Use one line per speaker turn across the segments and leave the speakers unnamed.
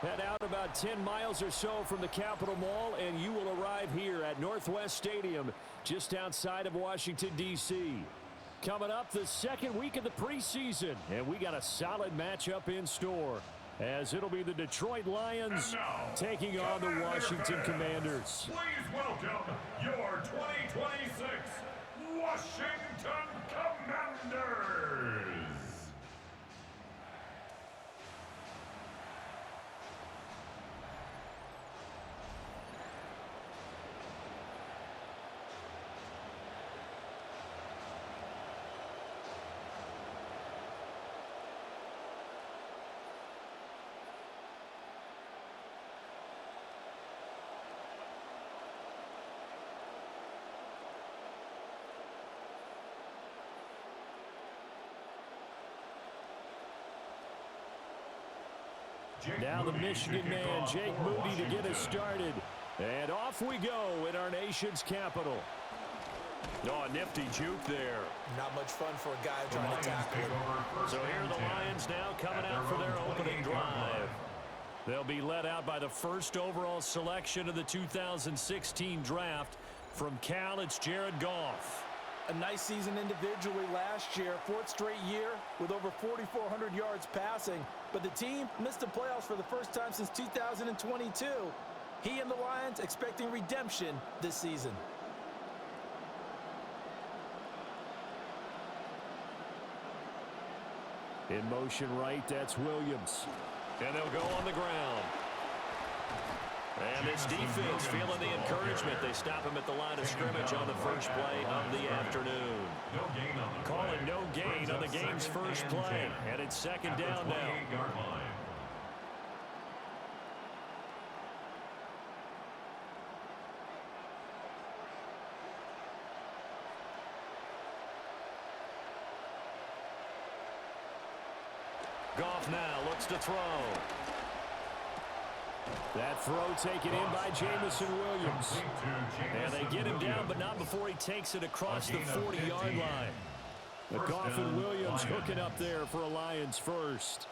Head out about 10 miles or so from the Capitol Mall, and you will arrive here at Northwest Stadium, just outside of Washington, D.C. Coming up, the second week of the preseason, and we got a solid matchup in store, as it'll be the Detroit Lions taking on the Washington Commanders.
Please welcome your 2026 Washington Commanders.
Now the Michigan man, Jake Moody, to get us started. And off we go in our nation's capital. Oh, a nifty juke there.
Not much fun for a guy trying to tackle him.
So here are the Lions now coming out for their opening drive. They'll be led out by the first overall selection of the 2016 draft. From Cal, it's Jared Goff.
A nice season individually last year, fourth straight year with over 4,400 yards passing. But the team missed the playoffs for the first time since 2022. He and the Lions expecting redemption this season.
In motion right, that's Williams. And they'll go on the ground. And this defense feeling the encouragement. They stop him at the line of scrimmage on the first play of the afternoon. Calling no gain on the game's first play. And it's second down now. Goff now looks to throw. That throw taken in by Jamison Williams. And they get him down, but not before he takes it across the 40-yard line. But Goff and Williams hooking up there for a Lions first.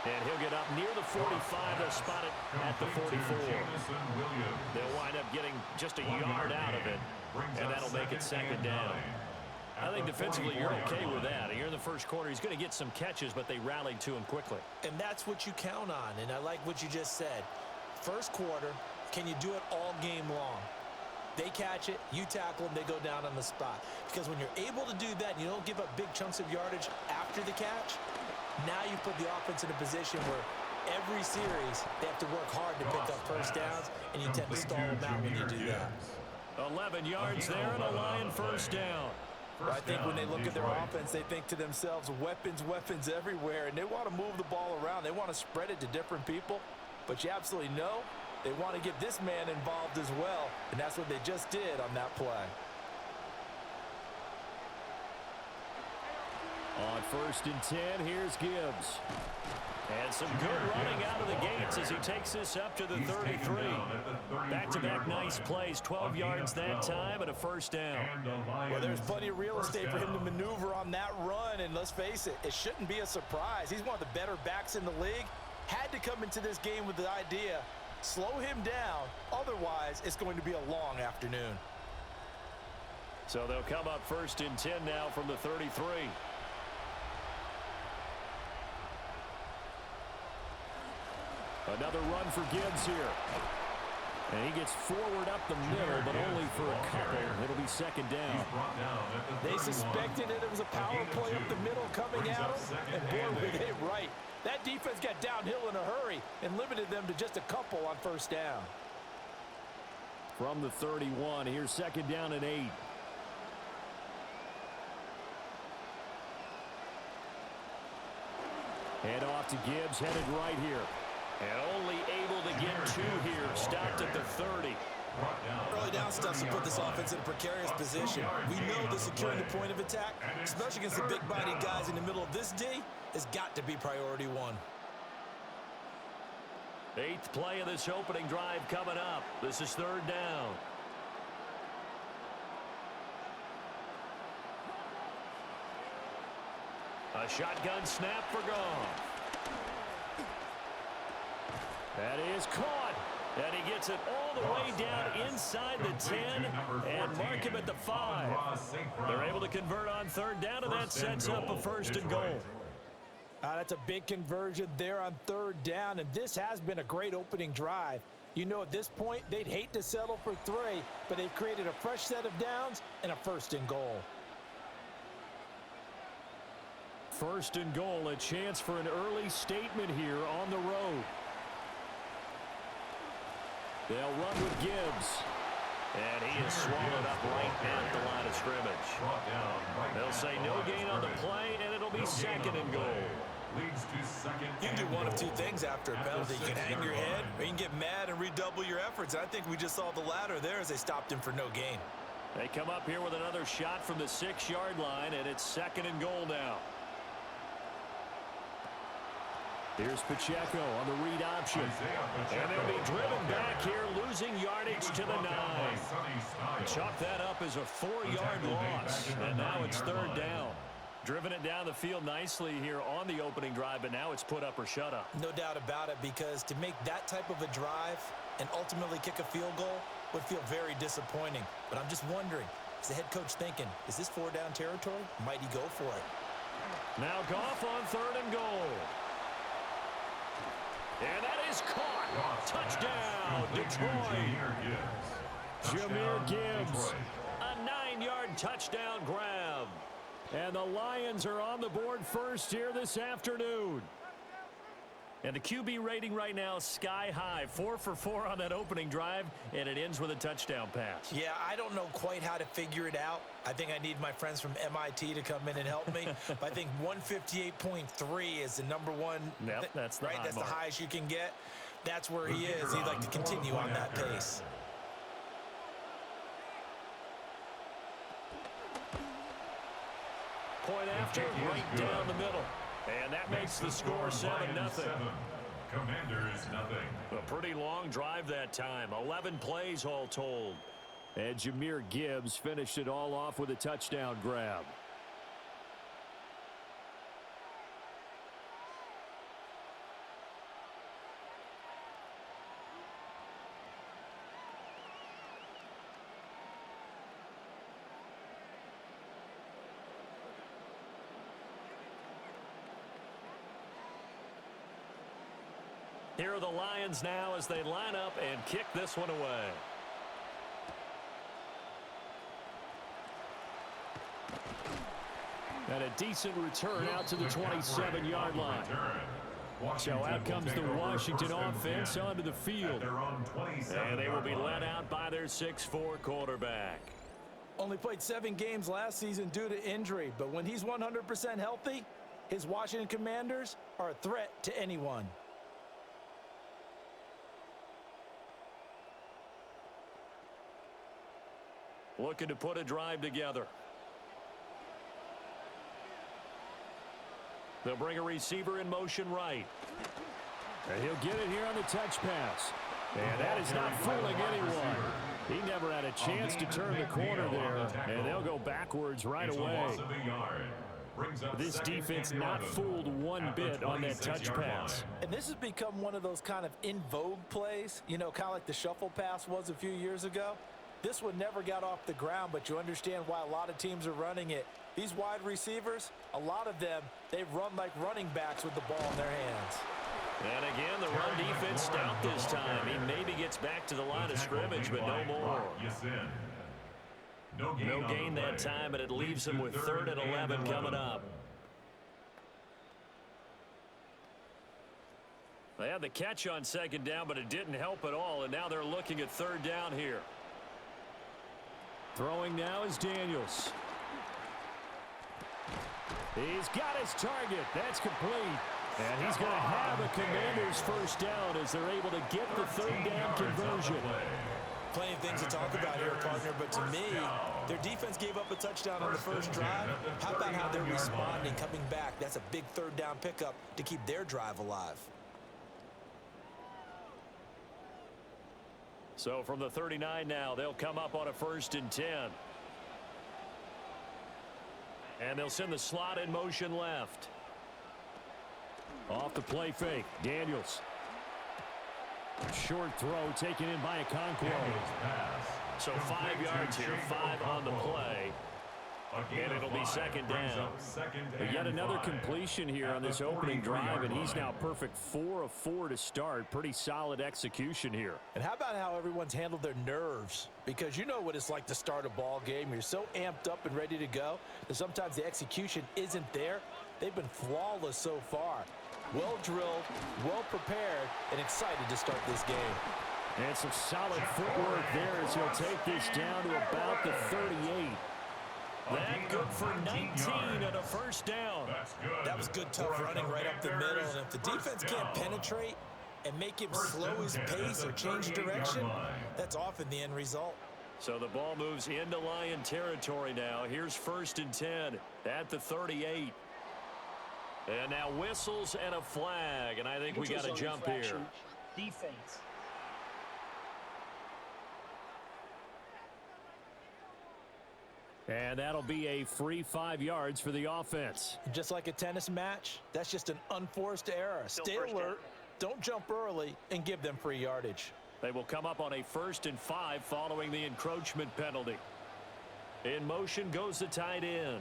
And he'll get up near the 45. They'll spot it at the 44. They'll wind up getting just a yard out of it, and that'll make it second down. I think defensively you're okay with that. Here in the first quarter, he's going to get some catches, but they rallied to him quickly.
And that's what you count on, and I like what you just said. First quarter, can you do it all game long? They catch it, you tackle them, they go down on the spot. Because when you're able to do that and you don't give up big chunks of yardage after the catch, now you put the offense in a position where every series they have to work hard to pick up first downs, and you tend to stall them out when you do that.
11 yards there and a Lion first down.
I think when they look at their offense, they think to themselves, weapons, weapons everywhere, and they want to move the ball around. They want to spread it to different people, but you absolutely know they want to get this man involved as well, and that's what they just did on that play.
On 1st and 10, here's Gibbs. And some good running out of the gates as he takes this up to the 33. Back-to-back nice plays, 12 yards that time and a first down.
Well, there's plenty of real estate for him to maneuver on that run, and let's face it, it shouldn't be a surprise. He's one of the better backs in the league. Had to come into this game with the idea, slow him down, otherwise it's going to be a long afternoon.
So they'll come up 1st and 10 now from the 33. Another run for Gibbs here. And he gets forward up the middle, but only for a couple. It'll be second down.
They suspected it was a power play up the middle coming at him, and boy, were they right. That defense got downhill in a hurry and limited them to just a couple on first down.
From the 31, here's second down and 8. Head off to Gibbs, headed right here. And only able to get 2 here. Stopped at the 30.
Early down stuff to put this offense in a precarious position. We know that securing the point of attack, especially against the big-bodied guys in the middle of this D, has got to be priority 1.
Eighth play of this opening drive coming up. This is third down. A shotgun snap for Goff. That is caught. And he gets it all the way down inside the 10 and mark him at the 5. They're able to convert on third down, and that sets up a first and goal.
That's a big conversion there on third down, and this has been a great opening drive. You know, at this point, they'd hate to settle for 3, but they've created a fresh set of downs and a first and goal.
First and goal, a chance for an early statement here on the road. They'll run with Gibbs. And he is swallowed up right at the line of scrimmage. They'll say no gain on the play, and it'll be second and goal.
You can do one of two things after a penalty. You can hang your head, or you can get mad and redouble your efforts. I think we just saw the latter there as they stopped him for no gain.
They come up here with another shot from the 6-yard line, and it's second and goal now. Here's Pacheco on the read option. And they'll be driven back here, losing yardage to the 9. Chalk that up as a 4-yard loss. And now it's third down. Driven it down the field nicely here on the opening drive, but now it's put up or shut up.
No doubt about it, because to make that type of a drive and ultimately kick a field goal would feel very disappointing. But I'm just wondering, is the head coach thinking, is this 4-down territory? Might he go for it?
Now Goff on third and goal. And that is caught. Touchdown, Detroit. Jahmyr Gibbs. A 9-yard touchdown grab. And the Lions are on the board first here this afternoon. And the QB rating right now, sky high. 4 for 4 on that opening drive, and it ends with a touchdown pass.
Yeah, I don't know quite how to figure it out. I think I need my friends from MIT to come in and help me. But I think 158.3 is the number one.
Yep, that's the
right. That's
mark.
the highest you can get. That's where he is. He'd like to continue on that pace.
Point after, right down the middle. And that makes the score 7-0.
Commanders nothing.
A pretty long drive that time. 11 plays all told. And Jahmyr Gibbs finished it all off with a touchdown grab. Here are the Lions now as they line up and kick this one away. And a decent return out to the 27-yard line. So out comes the Washington offense onto the field. And they will be led out by their 6'4" quarterback.
Only played 7 games last season due to injury, but when he's 100% healthy, his Washington Commanders are a threat to anyone.
Looking to put a drive together. They'll bring a receiver in motion right. And he'll get it here on the touch pass. And that is not fooling anyone. He never had a chance to turn the corner there. And they'll go backwards right away. This defense not fooled one bit on that touch pass.
And this has become one of those kind of in vogue plays, you know, kind of like the shuffle pass was a few years ago. This one never got off the ground, but you understand why a lot of teams are running it. These wide receivers, a lot of them, they run like running backs with the ball in their hands.
And again, the run defense stout this time. He maybe gets back to the line of scrimmage, but no more. No gain that time, and it leaves him with 3rd and 11 coming up. They had the catch on 2nd down, but it didn't help at all, and now they're looking at 3rd down here. Throwing now is Daniels. He's got his target. That's complete. And he's going to have a Commanders first down as they're able to get the 3rd down conversion.
Plenty of things to talk about here, partner, but to me, their defense gave up a touchdown on the first drive. How about how they're responding, coming back? That's a big 3rd down pickup to keep their drive alive.
So from the 39 now, they'll come up on a 1st and 10. And they'll send the slot in motion left. Off the play fake, Daniels. Short throw taken in by Okonkwo. So 5 yards here, 5 on the play. And it'll be 2nd down. But yet another completion here on this opening drive, and he's now perfect 4 of 4 to start. Pretty solid execution here.
And how about how everyone's handled their nerves? Because you know what it's like to start a ball game. You're so amped up and ready to go that sometimes the execution isn't there. They've been flawless so far. Well drilled, well prepared, and excited to start this game.
And some solid footwork there as he'll take this down to about the 38. That good for 19 and a 1st down.
That was good, tough running right up the middle. And if the defense can't penetrate and make him slow his pace or change direction, that's often the end result.
So the ball moves into Lion territory now. Here's 1st and 10 at the 38. And now whistles and a flag. And I think we got to jump here.
Defense.
And that'll be a free 5 yards for the offense.
Just like a tennis match, that's just an unforced error. Stay alert, don't jump early, and give them free yardage.
They will come up on a 1st and 5 following the encroachment penalty. In motion goes the tight end.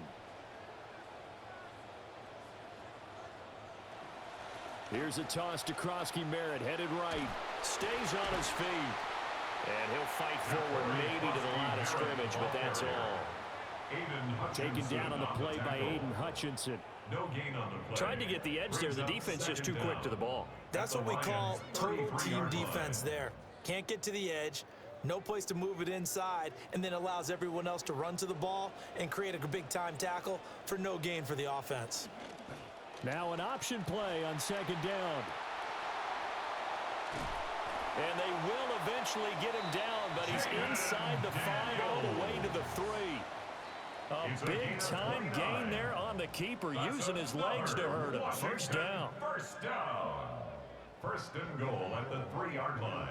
Here's a toss to Krosky-Merritt, headed right. Stays on his feet. And he'll fight forward maybe to the line of scrimmage, but that's all. Taken down on the play by Aiden Hutchinson.
No gain on the play.
Tried to get the edge there. The defense just too quick to the ball.
That's what we call total team defense there. Can't get to the edge, no place to move it inside, and then allows everyone else to run to the ball and create a big-time tackle for no gain for the offense.
Now an option play on 2nd down. And they will eventually get him down, but he's inside the 5 all the way to the 3. A big-time gain there on the keeper, using his legs to hurt him. 1st down.
1st down. 1st and goal at the 3-yard line.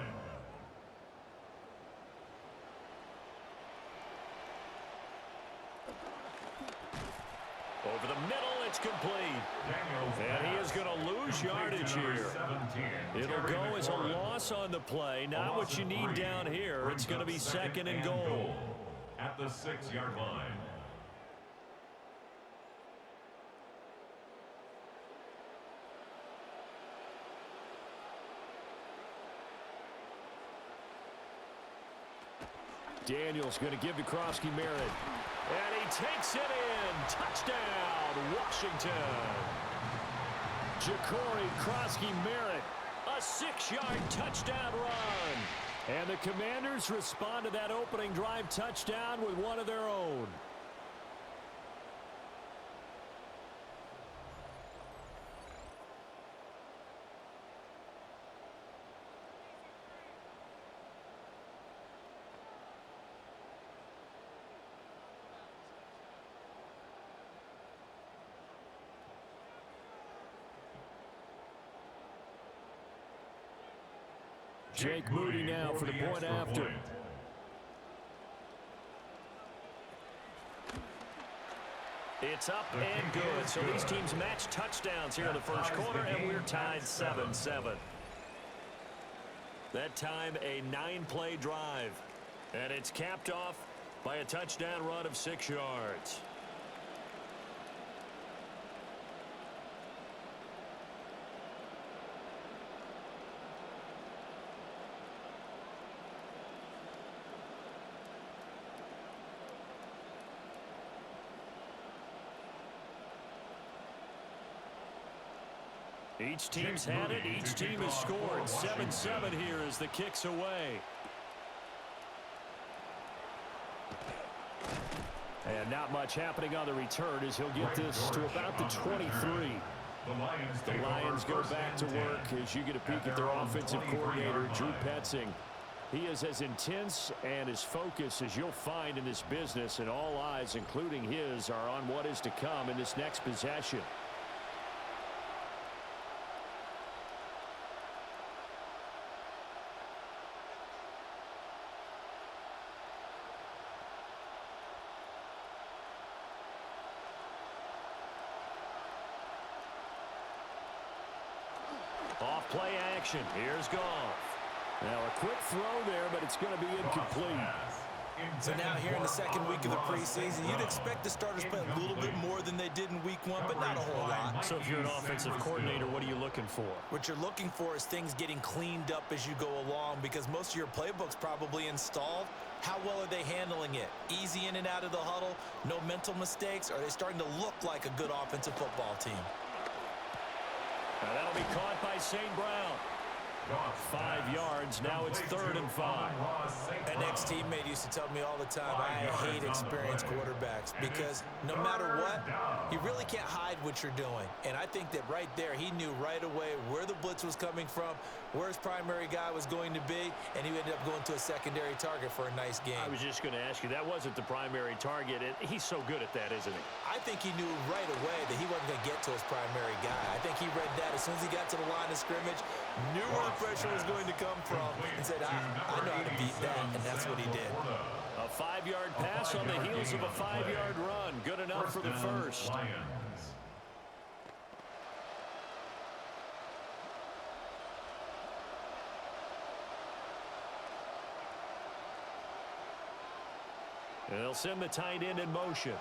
Over the middle, it's complete. And he is going to lose yardage here. It'll go as a loss on the play. Not what you need down here. It's going to be 2nd and goal.
At the 6-yard line.
Daniels going to give to Krosky-Merritt. And he takes it in. Touchdown, Washington. Ja'Cory Krosky-Merritt, a 6-yard touchdown run. And the Commanders respond to that opening drive touchdown with one of their own. Jake Moody now for the point after. It's up and good. So these teams match touchdowns here in the 1st quarter, and we're tied 7-7. That time a 9-play drive. And it's capped off by a touchdown run of 6 yards. Each team's had it. Each team has scored. 7-7 here as the kick's away. And not much happening on the return as he'll get this to about the 23. The Lions go back to work as you get a peek at their offensive coordinator, Drew Petzing. He is as intense and as focused as you'll find in this business, and all eyes, including his, are on what is to come in this next possession. Off play action. Here's Goff. Now a quick throw there, but it's going to be incomplete.
So now here in the second week of the preseason, you'd expect the starters to play a little bit more than they did in week 1, but not a whole lot.
So if you're an offensive coordinator, what are you looking for?
What you're looking for is things getting cleaned up as you go along, because most of your playbook's probably installed. How well are they handling it? Easy in and out of the huddle? No mental mistakes? Are they starting to look like a good offensive football team?
Now that'll be caught by St. Brown. 5 yards. Now it's 3rd and 5.
An ex-teammate used to tell me all the time, I hate experienced quarterbacks because no matter what, you really can't hide what you're doing. And I think that right there, he knew right away where the blitz was coming from, where his primary guy was going to be, and he ended up going to a secondary target for a nice game.
I was just going to ask you, that wasn't the primary target. He's so good at that, isn't he?
I think he knew right away that he wasn't going to get to his primary guy. I think he read that as soon as he got to the line of scrimmage, knew where the pressure was going to come from, and said, I know how to beat that, and that's what he did.
A 5-yard pass on the heels of a 5-yard run. Good enough for the first. And they'll send the tight end in motion.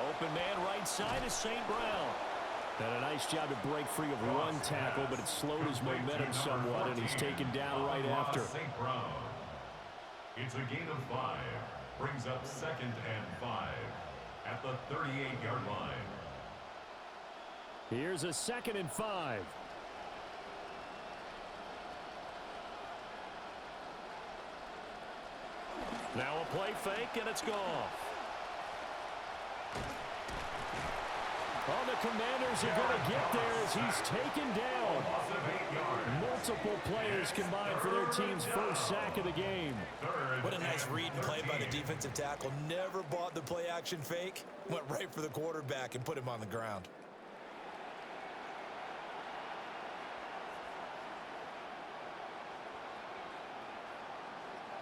Open man right side is St. Brown. And a nice job to break free of one tackle, but it slowed his momentum somewhat, and he's taken down right after.
It's a gain of 5. Brings up 2nd and 5 at the 38-yard line.
Here's a 2nd and 5. Now a play fake, and it's gone. Oh, the Commanders are going to get there as he's taken down. Multiple players combined for their team's first sack of the game.
What a nice read and play by the defensive tackle. Never bought the play-action fake. Went right for the quarterback and put him on the ground.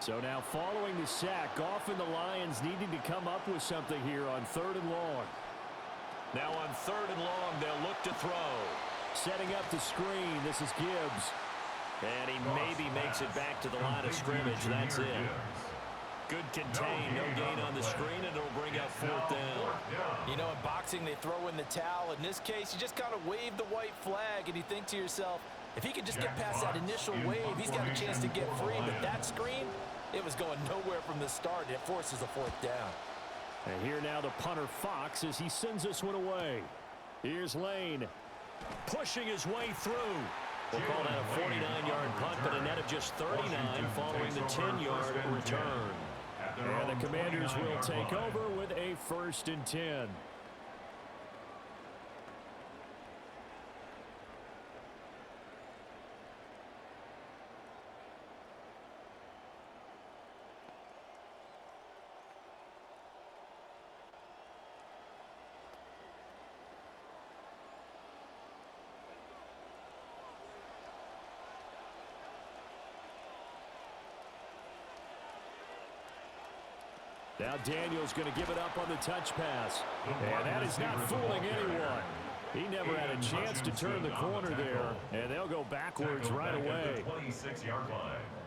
So now following the sack, Goff and the Lions needing to come up with something here on 3rd and long. Now on 3rd and long, they'll look to throw. Setting up the screen, this is Gibbs. And he maybe makes it back to the line of scrimmage. That's it. Good contain, no gain on the screen, and it'll bring up 4th down.
You know, in boxing, they throw in the towel. In this case, you just kind of wave the white flag, and you think to yourself, if he could just get past that initial wave, he's got a chance to get free. But that screen, it was going nowhere from the start. It forces a 4th down.
And here now the punter Fox as he sends this one away. Here's Lane pushing his way through. We'll call that a 49-yard punt, but a net of just 39 following the 10-yard return. And the Commanders will take over with a 1st and 10. Now Daniel's going to give it up on the touch pass. And that is not fooling anyone. He never had a chance to turn the corner there. And they'll go backwards right away.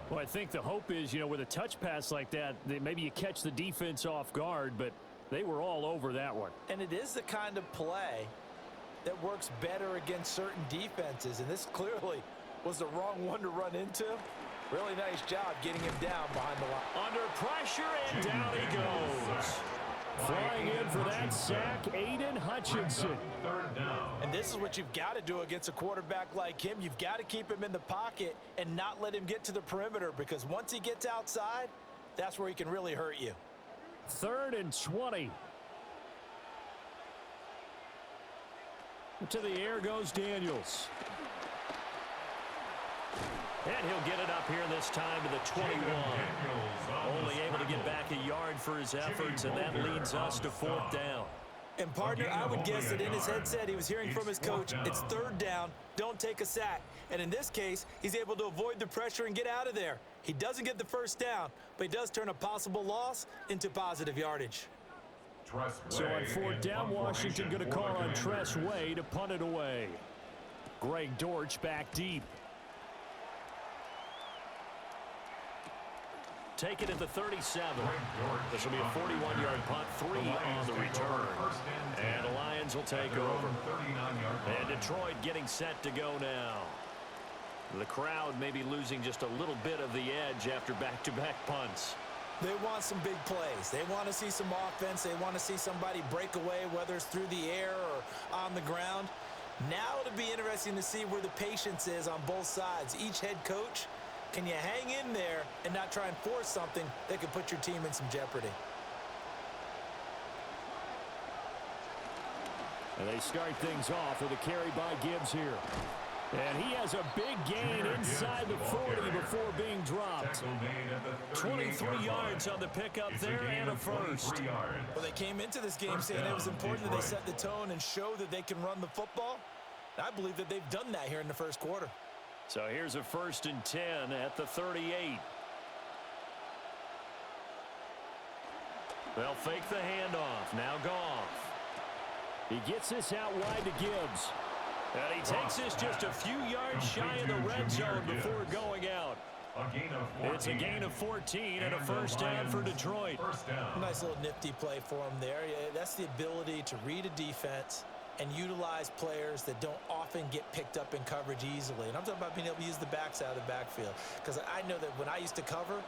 Well, I think the hope is, with a touch pass like that, maybe you catch the defense off guard, but they were all over that one.
And it is the kind of play that works better against certain defenses. And this clearly was the wrong one to run into. Really nice job getting him down behind the line.
Under pressure, and down he goes. Flying in for that sack, Aiden Hutchinson.
And this is what you've got to do against a quarterback like him. You've got to keep him in the pocket and not let him get to the perimeter, because once he gets outside, that's where he can really hurt you.
3rd and 20. To the air goes Daniels. And he'll get it up here this time to the 21. Only able to get back a yard for his efforts, and that leads us to 4th down.
And partner, I would guess that in his headset he was hearing from his coach, it's 3rd down, don't take a sack. And in this case, he's able to avoid the pressure and get out of there. He doesn't get the 1st down, but he does turn a possible loss into positive yardage.
So on fourth down, Washington going to call on Tress Way to punt it away. Greg Dortch back deep. Take it at the 37. This will be a 41-yard punt, 3 on the return. And the Lions will take over. And Detroit getting set to go now. The crowd may be losing just a little bit of the edge after back-to-back punts.
They want some big plays. They want to see some offense. They want to see somebody break away, whether it's through the air or on the ground. Now it'll be interesting to see where the patience is on both sides. Each head coach, can you hang in there and not try and force something that could put your team in some jeopardy?
And they start things off with a carry by Gibbs here. And he has a big gain inside the 40 before being dropped. 23 yards on the pickup there and a first.
Well, they came into this game saying it was important that they set the tone and show that they can run the football. I believe that they've done that here in the first quarter.
So here's a 1st and 10 at the 38. They'll fake the handoff. Now Goff. He gets this out wide to Gibbs. And he takes this just a few yards shy of the red zone before going out. It's a gain of 14 and a first down for Detroit.
Nice little nifty play for him there. That's the ability to read a defense and utilize players that don't often get picked up in coverage easily. And I'm talking about being able to use the backs out of the backfield. Because I know that when I used to cover,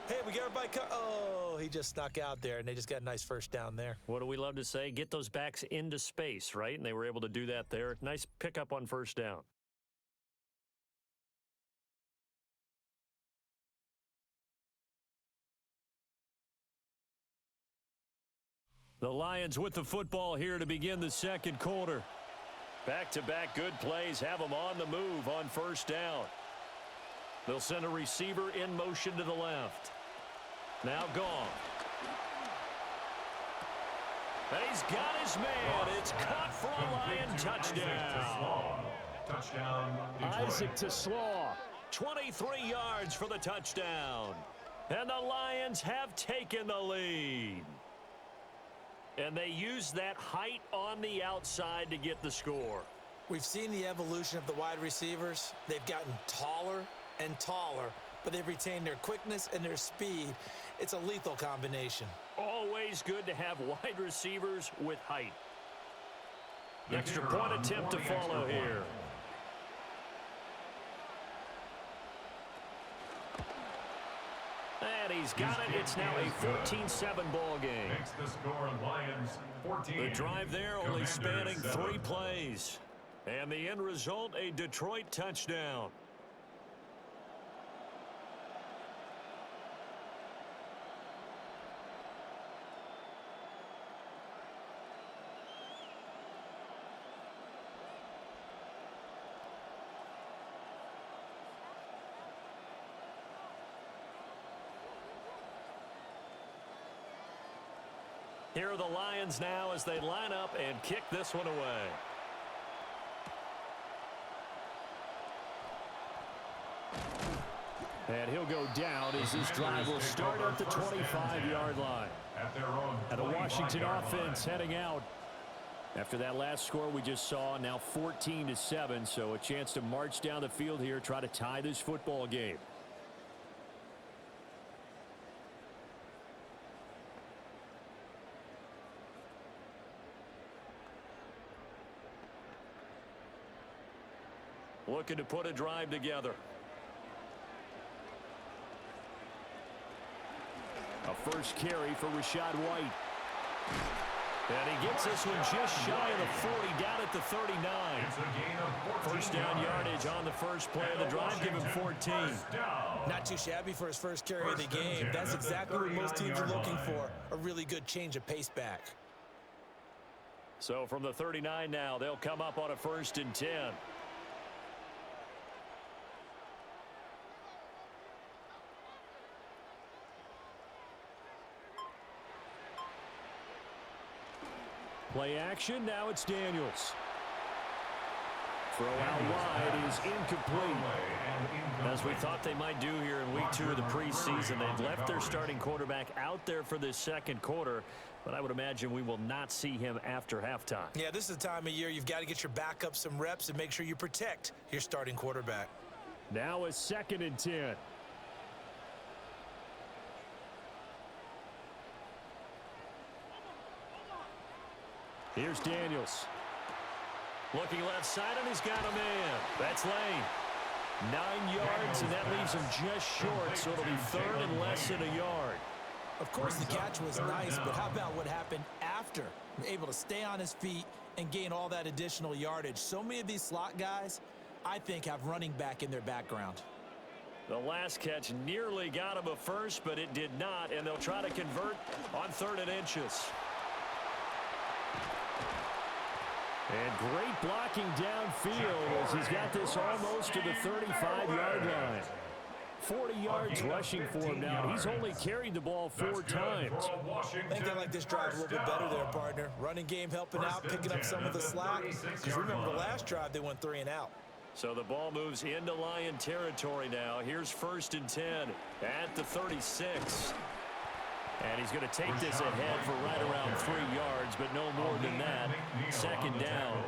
hey, we got everybody oh, he just snuck out there, and they just got a nice first down there.
What do we love to say? Get those backs into space, right? And they were able to do that there. Nice pickup on first down. The Lions with the football here to begin the second quarter. Back-to-back good plays have them on the move on first down. They'll send a receiver in motion to the left. Now Goff. And he's got his man. It's caught for a Lion touchdown. Isaac to Slaw. 23 yards for the touchdown. And the Lions have taken the lead. And they use that height on the outside to get the score.
We've seen the evolution of the wide receivers. They've gotten taller and taller, but they've retained their quickness and their speed. It's a lethal combination.
Always good to have wide receivers with height. Extra point attempt to follow here. And he's got it. It's now a 14-7 ball game.
Makes the score Lions 14.
The drive there only spanning 3 plays. And the end result, a Detroit touchdown. Here are the Lions now as they line up and kick this one away. And he'll go down as this drive will start at the 25-yard line. And a Washington offense heading out. After that last score we just saw, now 14-7, so a chance to march down the field here, try to tie this football game. Looking to put a drive together. A first carry for Rachaad White. And he gets this one just shy of the 40, down at the 39. First down yardage on the first play of the drive, give him 14.
Not too shabby for his first carry of the game. That's exactly what most teams are looking for, a really good change of pace back.
So from the 39 now, they'll come up on a 1st and 10. Play action, now it's Daniels. Throw out wide is incomplete.
As we thought they might do here in week 2 of the preseason, they've left their starting quarterback out there for this second quarter, but I would imagine we will not see him after halftime.
Yeah, this is the time of year you've got to get your backup some reps and make sure you protect your starting quarterback.
Now a 2nd and 10. Here's Daniels.
Looking left side, and he's got a man.
That's Lane. 9 yards, and that leaves him just short, so it'll be 3rd and less than a yard.
Of course, the catch was nice, but how about what happened after? Able to stay on his feet and gain all that additional yardage. So many of these slot guys, I think, have running back in their background.
The last catch nearly got him a first, but it did not, and they'll try to convert on 3rd and inches.
And great blocking downfield as he's got this almost to the 35-yard line. 40 yards rushing for him now. He's only carried the ball 4 times.
I think they like this drive a little bit better there, partner. Running game helping out, picking up some of the slack. Because remember the last drive, they went 3 and out.
So the ball moves into Lion territory now. Here's 1st and 10 at the 36.
And he's going to take this ahead for right around 3 yards, but no more than that. 2nd down.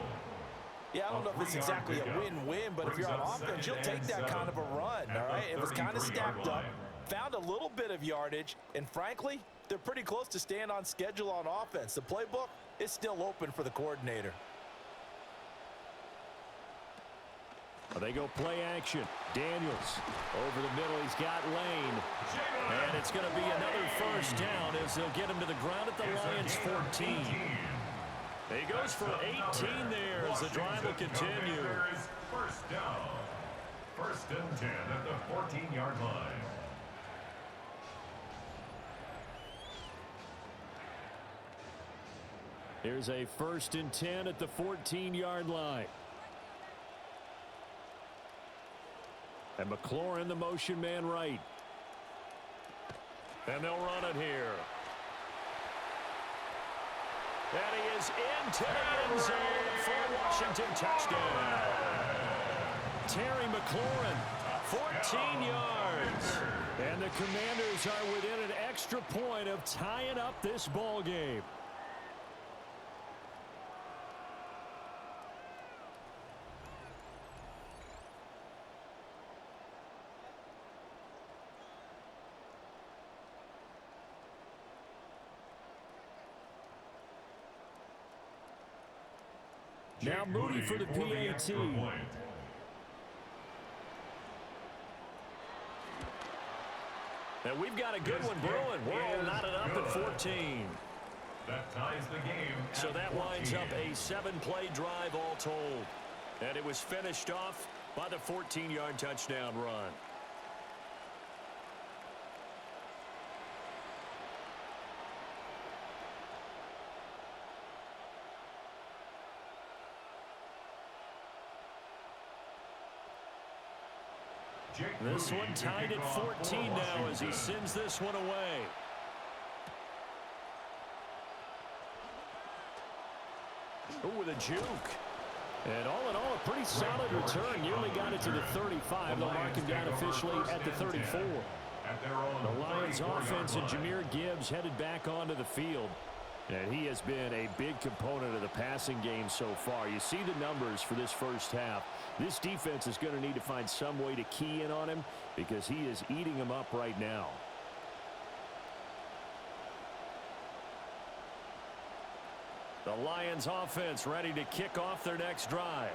Yeah, I don't know if it's exactly a win-win, but if you're on offense, you'll take that kind of a run, all right? It was kind of stacked up, found a little bit of yardage, and frankly, they're pretty close to staying on schedule on offense. The playbook is still open for the coordinator.
They go play action. Daniels over the middle. He's got Lane. And it's going to be another 1st down as they'll get him to the ground at the Lions' 14.
He goes for 18 there as the drive will continue.
1st down. 1st and 10 at the 14-yard line.
Here's a 1st and 10 at the 14-yard line. And McLaurin, the motion man right.
And they'll run it here. And he is into the end zone for a Washington touchdown.
Terry McLaurin, 14 yards. And the Commanders are within an extra point of tying up this ball game. Now Moody for the PAT.
And we've got a good one brewing. We're all knotted up at 14.
That ties the game.
So that winds up a 7-play drive all told. And it was finished off by the 14-yard touchdown run. This one tied at 14 now as he sends this one away.
Ooh, with a juke. And all in all, a pretty solid return. Nearly got it to the 35. They'll mark him down officially at the 34. The Lions offense and Jahmyr Gibbs headed back onto the field. And he has been a big component of the passing game so far. You see the numbers for this 1st half. This defense is going to need to find some way to key in on him because he is eating them up right now.
The Lions offense ready to kick off their next drive.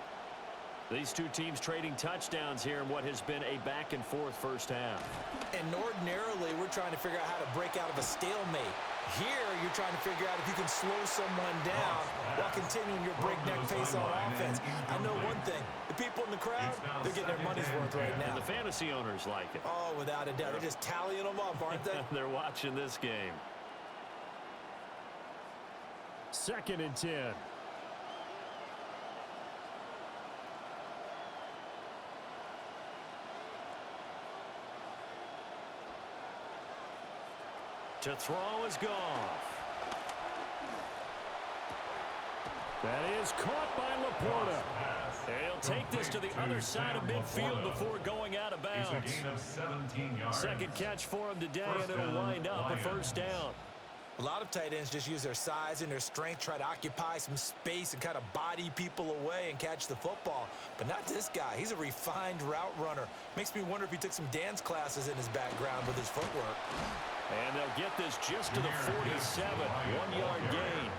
These two teams trading touchdowns here in what has been a back-and-forth 1st half.
And ordinarily, we're trying to figure out how to break out of a stalemate. Here, you're trying to figure out if you can slow someone down while continuing your breakneck pace on offense. I know one thing. The people in the crowd, they're getting their money's worth right now.
And the fantasy owners like it.
Oh, without a doubt. They're just tallying them up, aren't they?
They're watching this game.
2nd and 10.
To throw is Goff.
That is caught by Laporta.
He'll take this to the other side of midfield before going out of bounds.
It's a gain of 17 yards.
Second catch for him today, and it'll wind up a first down.
A lot of tight ends just use their size and their strength, try to occupy some space and kind of body people away and catch the football. But not this guy. He's a refined route runner. Makes me wonder if he took some dance classes in his background with his footwork.
And they'll get this just to the 47, 1-yard gain.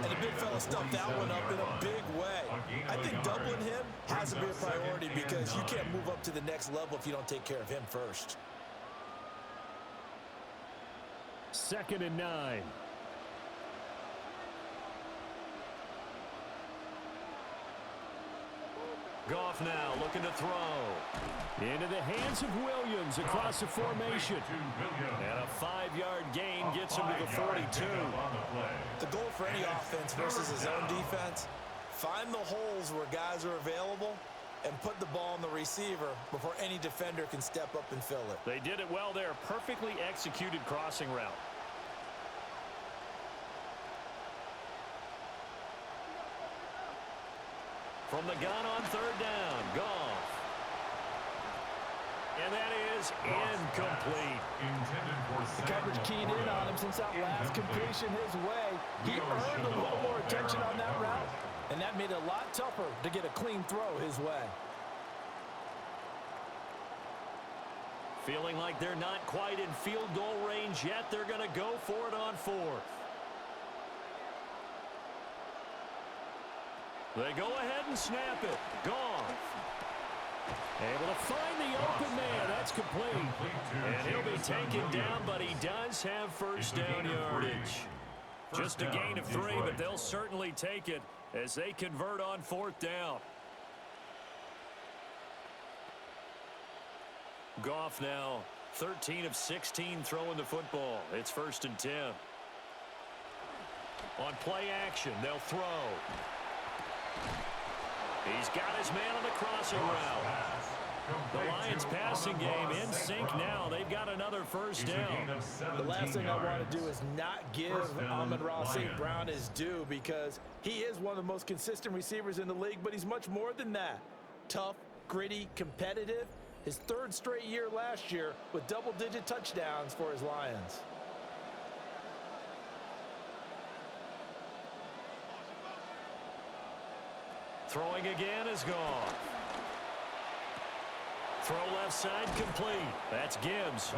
And the big fella stuffed that one up in a big way. I think doubling him has to be a priority because you can't move up to the next level if you don't take care of him first.
2nd and 9.
Goff now looking to throw.
Into the hands of Williams across the formation.
And a 5-yard gain gets him to the 42.
The goal for any offense versus his own defense, find the holes where guys are available and put the ball on the receiver before any defender can step up and fill it.
They did it well there. Perfectly executed crossing route. From the gun on 3rd down, Goff. And that is incomplete.
The coverage keyed in on him since that last completion his way. He earned a little more attention on that route, and that made it a lot tougher to get a clean throw his way.
Feeling like they're not quite in field goal range yet. They're going to go for it on 4th. They go ahead and snap it. Goff. Able to find the open man. That's complete. And he'll be taken down, but he does have first down yardage. Just a gain of 3, but they'll certainly take it as they convert on 4th down. Goff now 13 of 16 throwing the football. It's 1st and 10. On play action, they'll throw. He's got his man on the crossing route. The Lions passing game in sync now. They've got another first down.
The last thing I want to do is not give Amon-Ra St. Brown his due because he is one of the most consistent receivers in the league, but he's much more than that. Tough, gritty, competitive. His 3rd straight year last year with double-digit touchdowns for his Lions.
Throwing again is Goff. Throw left side complete. That's Gibbs.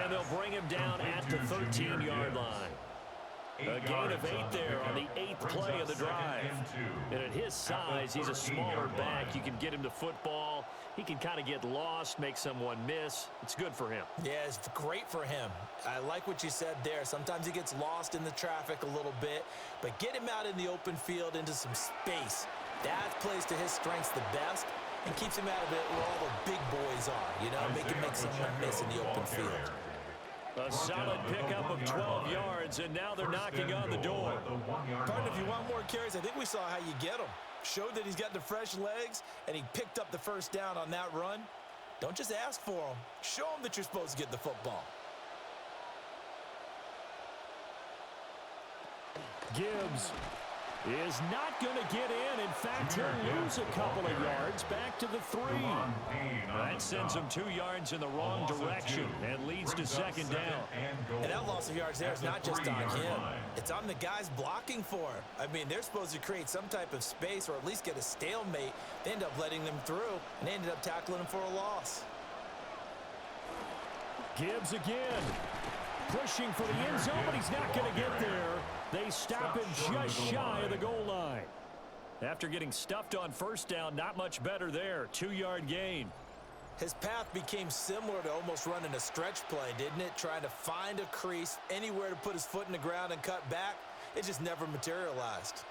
And they'll bring him down at the 13-yard line. A gain of 8 there on the 8th play of the drive. And at his size, he's a smaller back. You can get him to football. He can kind of get lost, make someone miss. It's good for him.
Yeah, it's great for him. I like what you said there. Sometimes he gets lost in the traffic a little bit, but get him out in the open field into some space. That plays to his strengths the best and keeps him out of it where all the big boys are, you know, make someone miss in the open field.
A solid pickup of 12 yards, and now they're knocking on the door.
Partner, if you want more carries, I think we saw how you get them. Showed that he's got the fresh legs, and he picked up the first down on that run. Don't just ask for them. Show them that you're supposed to get the football.
Gibbs is not going to get in. In fact, he'll lose a couple of yards back to the 3.
That sends him 2 yards in the wrong direction and leads to 2nd down.
And that loss of yards there is not just on him. It's on the guys blocking for him. I mean, they're supposed to create some type of space or at least get a stalemate. They end up letting them through, and they ended up tackling him for a loss.
Gibbs again. Pushing for the end zone, but he's not going to get there. They stop him just shy of the goal line.
After getting stuffed on 1st down, not much better there. 2-yard gain.
His path became similar to almost running a stretch play, didn't it? Trying to find a crease, anywhere to put his foot in the ground and cut back. It just never materialized.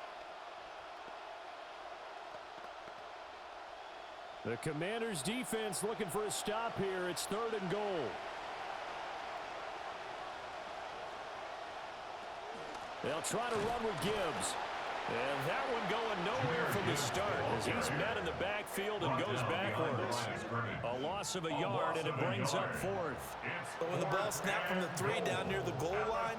The Commanders' defense looking for a stop here. It's 3rd and goal. They'll try to run with Gibbs. And that one going nowhere from the start as he's met in the backfield and goes backwards. A loss of a yard, and it brings up 4th.
But when the ball snapped from the 3 down near the goal line,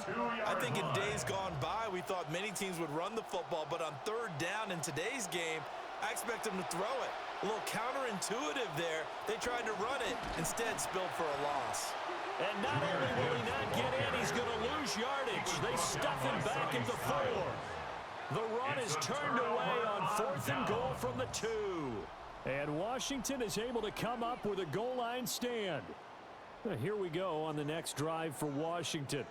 I think in days gone by, we thought many teams would run the football. But on 3rd down in today's game,
I expect him to throw it. A little counterintuitive there. They tried to run it, instead spilled for a loss.
And not only will he not get in, he's going to lose yardage. They stuff him back at the 4. The run is turned away on 4th and goal from the 2. And Washington is able to come up with a goal line stand. Here we go on the next drive for Washington.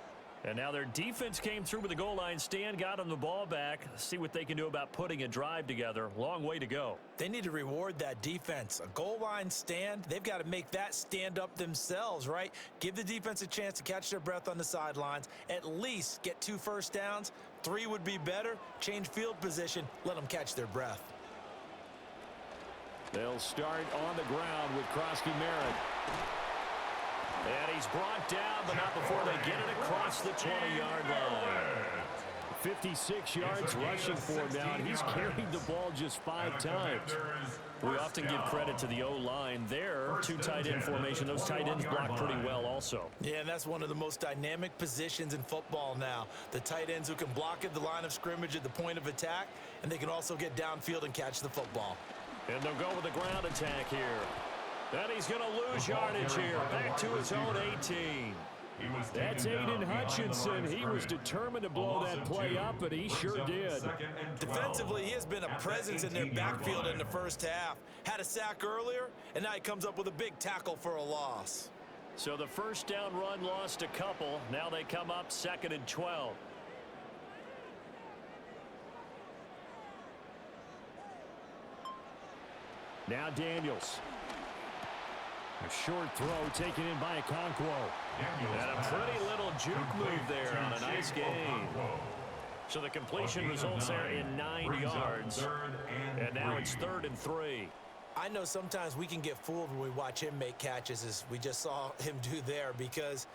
And now their defense came through with a goal line stand, got them the ball back. See what they can do about putting a drive together. Long way to go.
They need to reward that defense. A goal line stand, they've got to make that stand up themselves, right? Give the defense a chance to catch their breath on the sidelines. At least get 2 first downs. 3 would be better. Change field position. Let them catch their breath.
They'll start on the ground with Krosky Merritt.
And he's brought down, but not before they get it across the 20-yard line.
56 yards rushing for him now, and he's carried the ball just 5 times.
We often give credit to the O-line there. 2 tight end formation. Those tight ends block pretty well also.
Yeah, and that's one of the most dynamic positions in football now. The tight ends who can block at the line of scrimmage at the point of attack, and they can also get downfield and catch the football.
And they'll go with the ground attack here. And he's going to lose yardage here. Back to his own 18. That's Aiden Hutchinson. He was determined to blow that play up, and he sure did.
Defensively, he has been a presence in their backfield in the first half. Had a sack earlier, and now he comes up with a big tackle for a loss.
So the first down run lost a couple. Now they come up 2nd and 12.
Now Daniels. A short throw taken in by Okonkwo.
And a pretty little juke move there on a nice game. So the completion results there in 9 yards. And now it's 3rd and 3.
I know sometimes we can get fooled when we watch him make catches, as we just saw him do there, because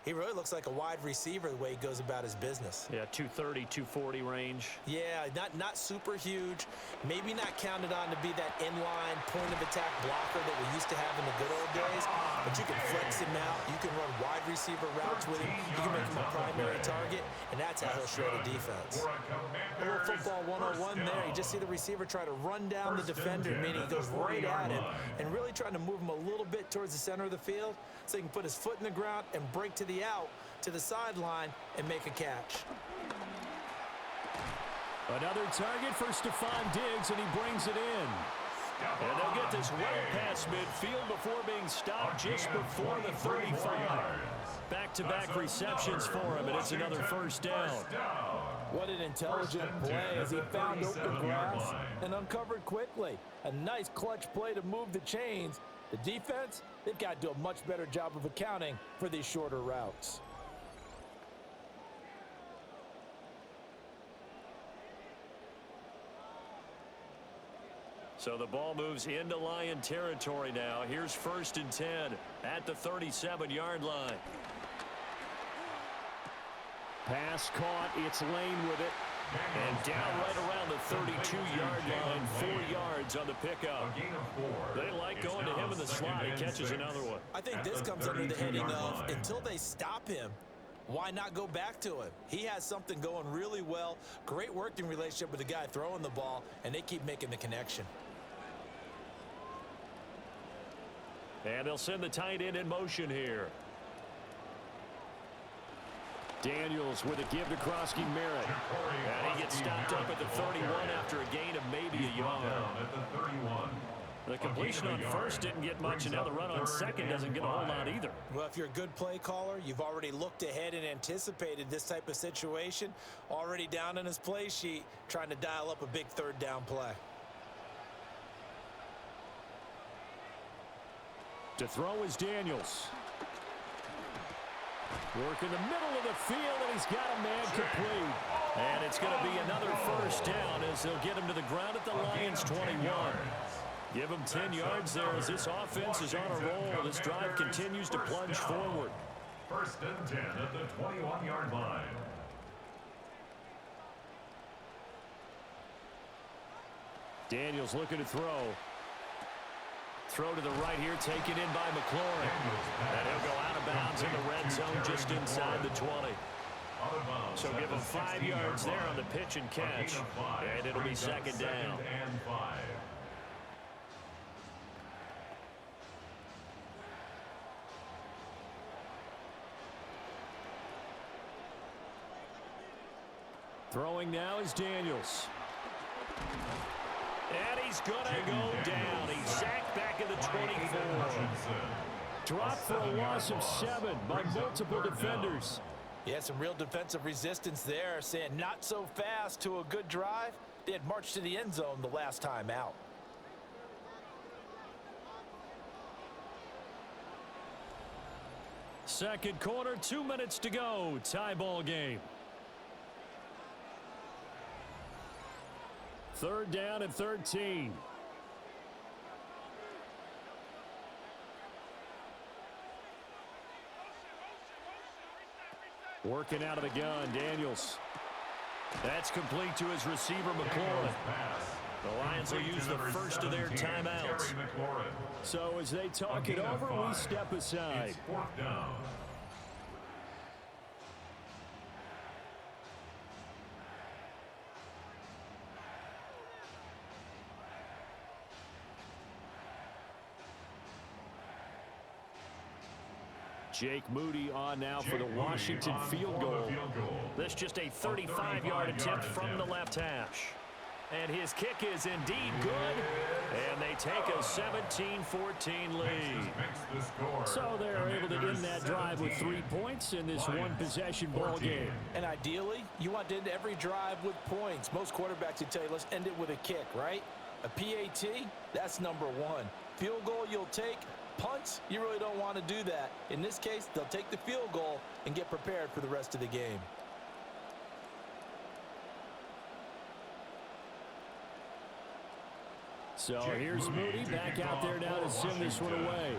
he really looks like a wide receiver the way he goes about his business.
Yeah, 230, 240 range.
Yeah, not super huge. Maybe not counted on to be that inline point-of-attack blocker that we used to have in the good old days. But you can flex him out. You can run wide receiver routes with him. You can make him a primary target, and that's how he'll shred a defense. A little football 101 there. You just see the receiver try to run down the defender, meaning he goes right at him, and really trying to move him a little bit towards the center of the field so he can put his foot in the ground and break to the out, to the sideline, and make a catch.
Another target for Stephon Diggs, and he brings it in.
And they'll get this well past midfield before being stopped just before the 35. Back-to-back receptions for him, and it's another first down.
What an intelligent play as he found open grass and uncovered quickly. A nice clutch play to move the chains. The defense, they've got to do a much better job of accounting for these shorter routes.
So the ball moves into Lion territory now. Here's 1st and 10 at the 37-yard line.
Pass caught. It's Lane with it.
And down right around the 32-yard line, 4 yards on the pickup. They like going to him in the slot. He catches another one.
I think this comes under the heading of, until they stop him, why not go back to him? He has something going really well. Great working relationship with the guy throwing the ball, and they keep making the connection.
And they'll send the tight end in motion here.
Daniels with a give to Krosky Merritt.
And he gets stopped up at the 31 after a gain of maybe a yard. The completion on first didn't get much, and now the run on second doesn't get a whole lot either.
Well, if you're a good play caller, you've already looked ahead and anticipated this type of situation. Already down in his play sheet, trying to dial up a big 3rd down play.
To throw is Daniels. Work in the middle of the field, and he's got a man complete.
And it's going to be another first down as they'll get him to the ground at the Lions' 21. Give him 10 yards there as this offense is on a roll. This drive continues to plunge forward.
1st and 10 at the 21-yard line.
Daniels looking to throw.
Throw to the right here, taken in by McLaurin. And he'll go out of bounds in the red zone just inside the 20. So give him 5 yards there on the pitch and catch, and it'll be second down.
And 5.
Throwing now is Daniels.
And he's going to go down. He's sacked back in the 24.
Dropped for a loss of 7 by multiple defenders.
Yeah, some real defensive resistance there, saying not so fast to a good drive. They had marched to the end zone the last time out.
Second quarter, 2 minutes to go. Tie ball game. Third down and 13. Working out of the gun, Daniels. That's complete to his receiver, McLaurin.
The Lions will use the first of their timeouts.
So as they talk it over, we step aside.
It's 4th down.
Jake Moody on now for the Washington field goal.
This just a 35-yard attempt from the left hash. And his kick is indeed good. And they take a 17-14 lead.
So they're able to end that drive with 3 points in this one-possession ball game.
And ideally, you want to end every drive with points. Most quarterbacks would tell you, let's end it with a kick, right? A PAT, that's number 1. Field goal you'll take. Punts, you really don't want to do that. In this case, they'll take the field goal and get prepared for the rest of the game.
So here's Moody back out there now to send this one away.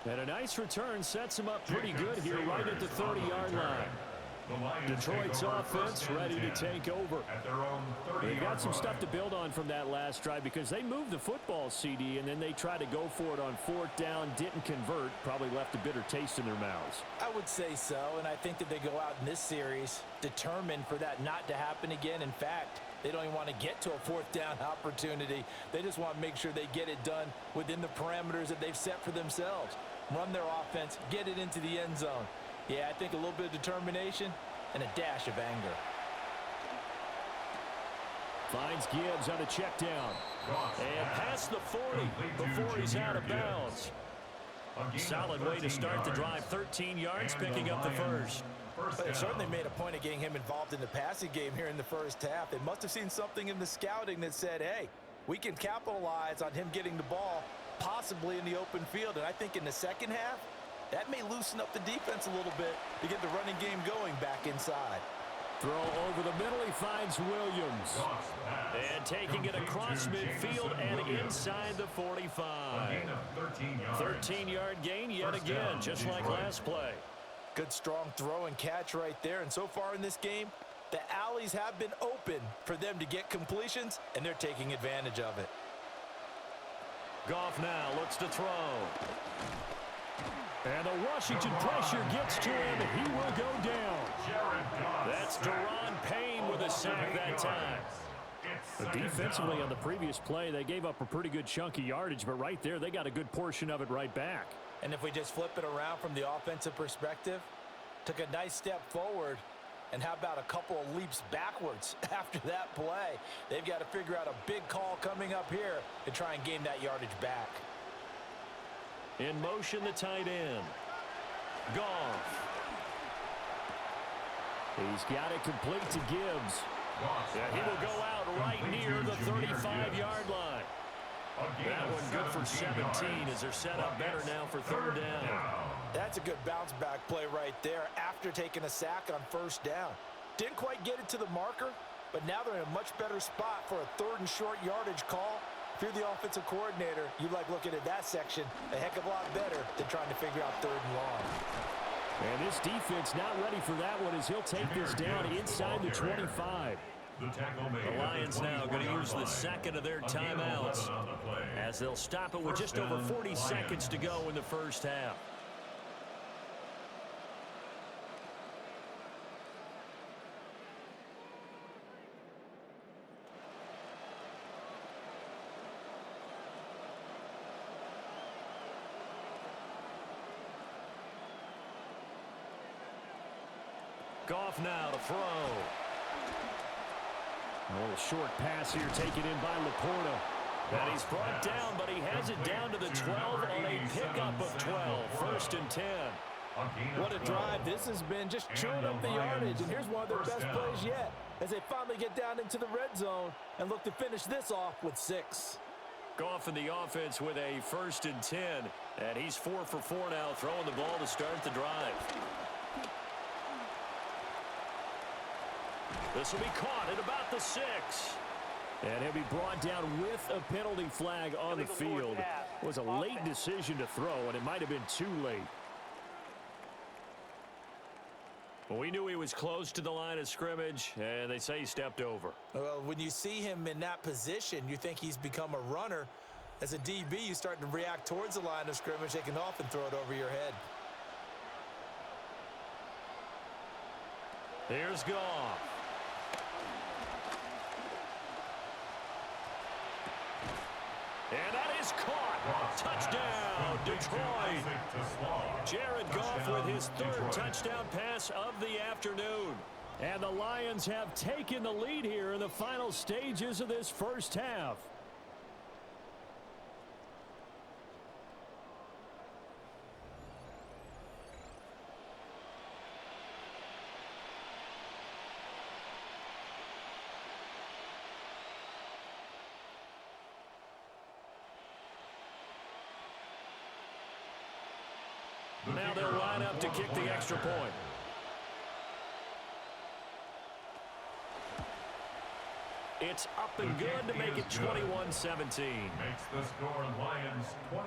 And a nice return sets him up pretty good here right at the 30-yard line. Detroit's offense ready to take over. They've got some stuff to build on from that last drive because they moved the football, CD, and then they tried to go for it on 4th down, didn't convert, probably left a bitter taste in their mouths.
I would say so, and I think that they go out in this series determined for that not to happen again. In fact, they don't even want to get to a 4th down opportunity. They just want to make sure they get it done within the parameters that they've set for themselves. Run their offense, get it into the end zone. Yeah, I think a little bit of determination and a dash of anger.
Finds Gibbs on a check down.
And past the 40 before he's out of bounds. Solid way to start the drive. 13 yards, picking up the first.
But they certainly made a point of getting him involved in the passing game here in the first half. They must have seen something in the scouting that said, hey, we can capitalize on him getting the ball possibly in the open field. And I think in the second half, that may loosen up the defense a little bit to get the running game going back inside.
Throw over the middle, he finds Williams.
And taking it across midfield and inside the 45. 13-yard gain yet again, just like last play.
Good strong throw and catch right there. And so far in this game, the alleys have been open for them to get completions, and they're taking advantage of it.
Goff now looks to throw.
And the Washington pressure gets to him. He will go down.
That's Daron Payne with a sack that time.
But defensively on the previous play, they gave up a pretty good chunk of yardage, but right there, they got a good portion of it right back.
And if we just flip it around from the offensive perspective, took a nice step forward, and how about a couple of leaps backwards after that play? They've got to figure out a big call coming up here to try and gain that yardage back.
In motion, the tight end. Goff.
He's got it complete to Gibbs.
Yeah, he will go out right near the 35-yard line. That one good for 17 as they're set up better now for 3rd down.
That's a good bounce-back play right there after taking a sack on 1st down. Didn't quite get it to the marker, but now they're in a much better spot for a 3rd and short yardage call. If you're the offensive coordinator, you like looking at that section a heck of a lot better than trying to figure out 3rd and long.
And this defense not ready for that one as he'll take this down inside the 25.
The Lions now going to use the second of their timeouts as they'll stop it with just over 40 seconds to go in the first half. Goff now to throw.
A little short pass here taken in by Laporta.
And he's brought down, but he has it down to the 12 on a pickup of 12. First and 10.
What a drive. This has been just chewing up the yardage. And here's one of their best plays yet as they finally get down into the red zone and look to finish this off with 6.
Goff in the offense with a first and 10. And he's 4 for 4 now, throwing the ball to start the drive. This will be caught at about the 6.
And he'll be brought down with a penalty flag on the field. It was a late decision to throw, and it might have been too late.
Well, we knew he was close to the line of scrimmage, and they say he stepped over.
Well, when you see him in that position, you think he's become a runner. As a DB, you start to react towards the line of scrimmage. They can often throw it over your head.
Here's Goff. And that is caught. Touchdown, Detroit. Jared Goff with his 3rd touchdown pass of the afternoon.
And the Lions have taken the lead here in the final stages of this first half.
Now they'll line up to kick the extra point. It's up and good to make it 21-17.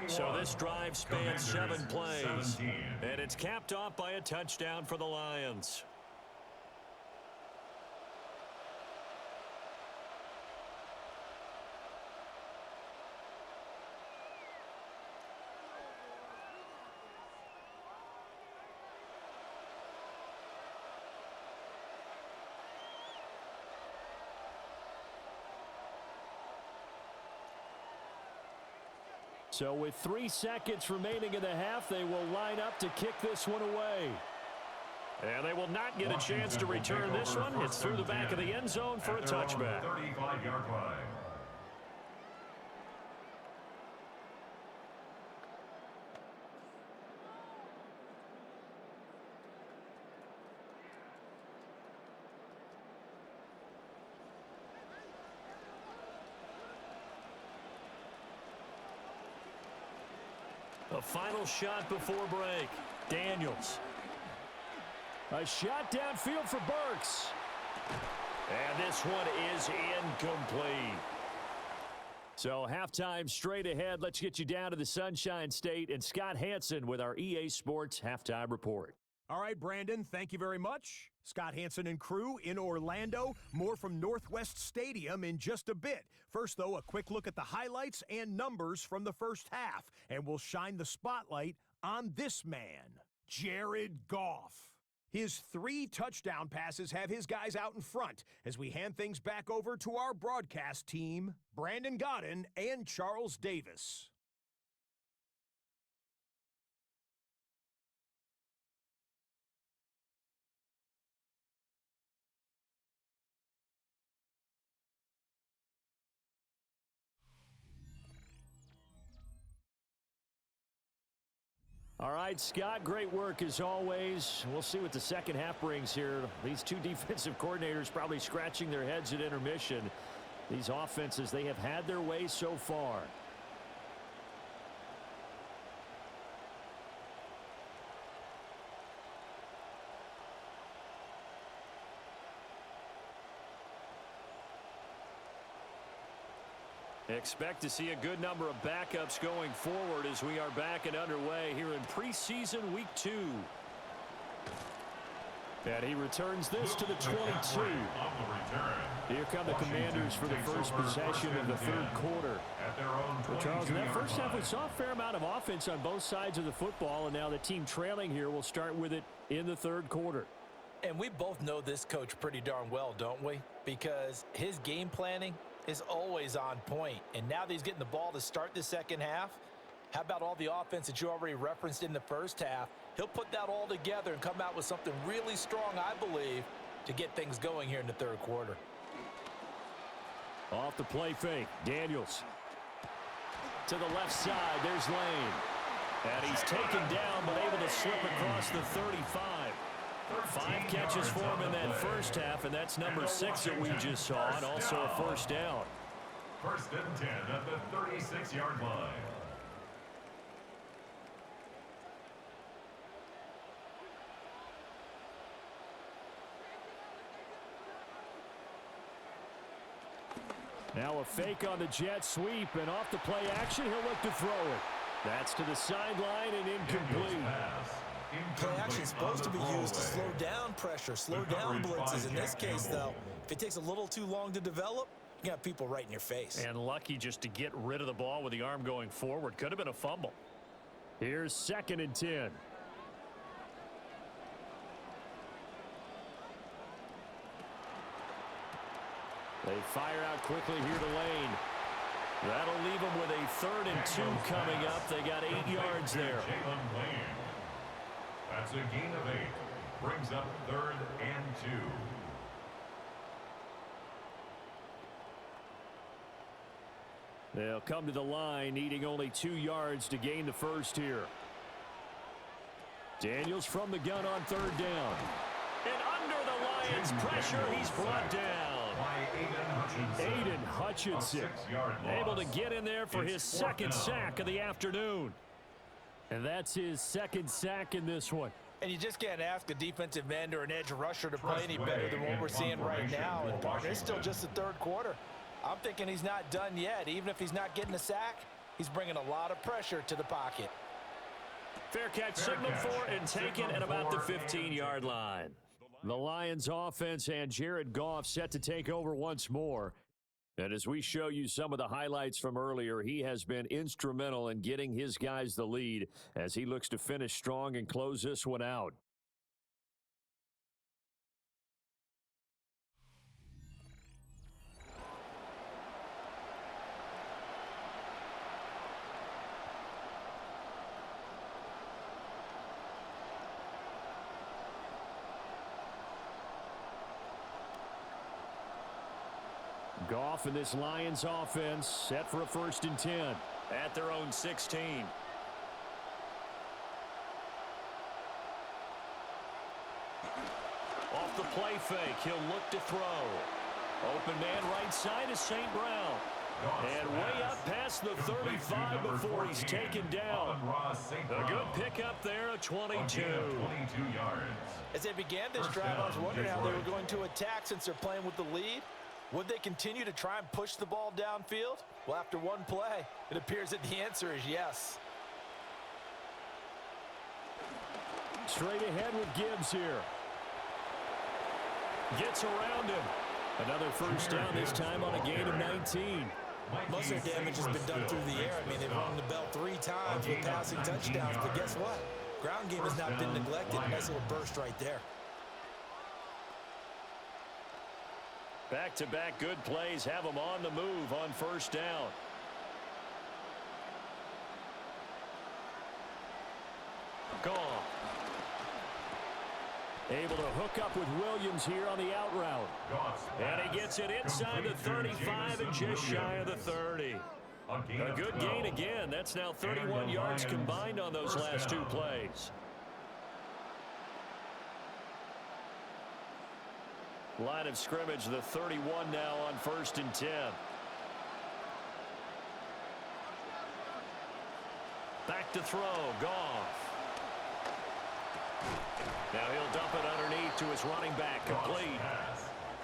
So this drive spans 7 plays. And it's capped off by a touchdown for the Lions.
So with 3 seconds remaining in the half, they will line up to kick this one away.
And they will not get a chance to return this one. It's through the back of the end zone for a touchback.
35-yard line.
A final shot before break. Daniels.
A shot downfield for Burks.
And this one is incomplete.
So halftime straight ahead. Let's get you down to the Sunshine State and Scott Hansen with our EA Sports Halftime Report.
All right, Brandon, thank you very much. Scott Hansen and crew in Orlando. More from Northwest Stadium in just a bit. First, though, a quick look at the highlights and numbers from the first half. And we'll shine the spotlight on this man, Jared Goff. His 3 touchdown passes have his guys out in front as we hand things back over to our broadcast team, Brandon Godden and Charles Davis.
All right, Scott, great work as always. We'll see what the second half brings here. These 2 defensive coordinators probably scratching their heads at intermission. These offenses, they have had their way so far.
Expect to see a good number of backups going forward as we are back and underway here in preseason week 2.
And he returns this to the 22. Here come the Commanders for the first possession of the third quarter. Well, Charles, in that first half, we saw a fair amount of offense on both sides of the football, and now the team trailing here will start with it in the third quarter.
And we both know this coach pretty darn well, don't we? Because his game planning is always on point. And now that he's getting the ball to start the second half, how about all the offense that you already referenced in the first half? He'll put that all together and come out with something really strong, I believe, to get things going here in the third quarter.
Off the play fake, Daniels. To the left side, there's Lane. And he's taken down, but able to slip across the 35. 5 catches for him in that first half, and that's number 6 that we just saw, and also a first down.
First and 10 at the 36-yard line.
Now a fake on the jet sweep, and off the play action, he'll look to throw it. That's to the sideline and incomplete.
Play action is supposed to be used to slow down pressure, slow down blitzes. In this case, though, if it takes a little too long to develop, you got people right in your face.
And lucky just to get rid of the ball with the arm going forward. Could have been a fumble.
Here's 2nd and 10. They fire out quickly here to Lane. That'll leave them with a 3rd and 2 coming up. They got 8 yards there.
That's a gain of 8. Brings up 3rd and 2.
They'll come to the line, needing only 2 yards to gain the first here. Daniels from the gun on 3rd down. And under the Lions' pressure, he's brought down. Aiden Hutchinson able to get in there for his 2nd sack of the afternoon. And that's his 2nd sack in this one.
And you just can't ask a defensive end or an edge rusher to play any better than what we're seeing right now. And partner, it's still just the third quarter. I'm thinking he's not done yet. Even if he's not getting a sack, he's bringing a lot of pressure to the pocket.
Fair catch signaled for and taken at about the 15-yard line. The Lions offense and Jared Goff set to take over once more. And as we show you some of the highlights from earlier, he has been instrumental in getting his guys the lead as he looks to finish strong and close this one out. Goff and this Lions offense set for a 1st and 10
at their own 16. Off the play fake, he'll look to throw. Open man right side is St. Brown. And way up past the 35 before he's taken down. A good pickup there, a 22.
As they began this drive, I was wondering how they were going to attack since they're playing with the lead. Would they continue to try and push the ball downfield? Well, after one play, it appears that the answer is yes.
Straight ahead with Gibbs here. Gets around him. Another first down, this time on a gain of 19.
Most of the damage has been done through the air. I mean, they've rung the bell 3 times with passing touchdowns. But guess what? Ground game has not been neglected. Nice little burst right there.
Back-to-back good plays have them on the move on first down. Goff. Able to hook up with Williams here on the out route. And he gets it inside the 35 and just shy of the 30. A good gain again. That's now 31 yards combined on those last 2 plays. Line of scrimmage, the 31 now on 1st and 10. Back to throw, Goff. Now he'll dump it underneath to his running back, complete.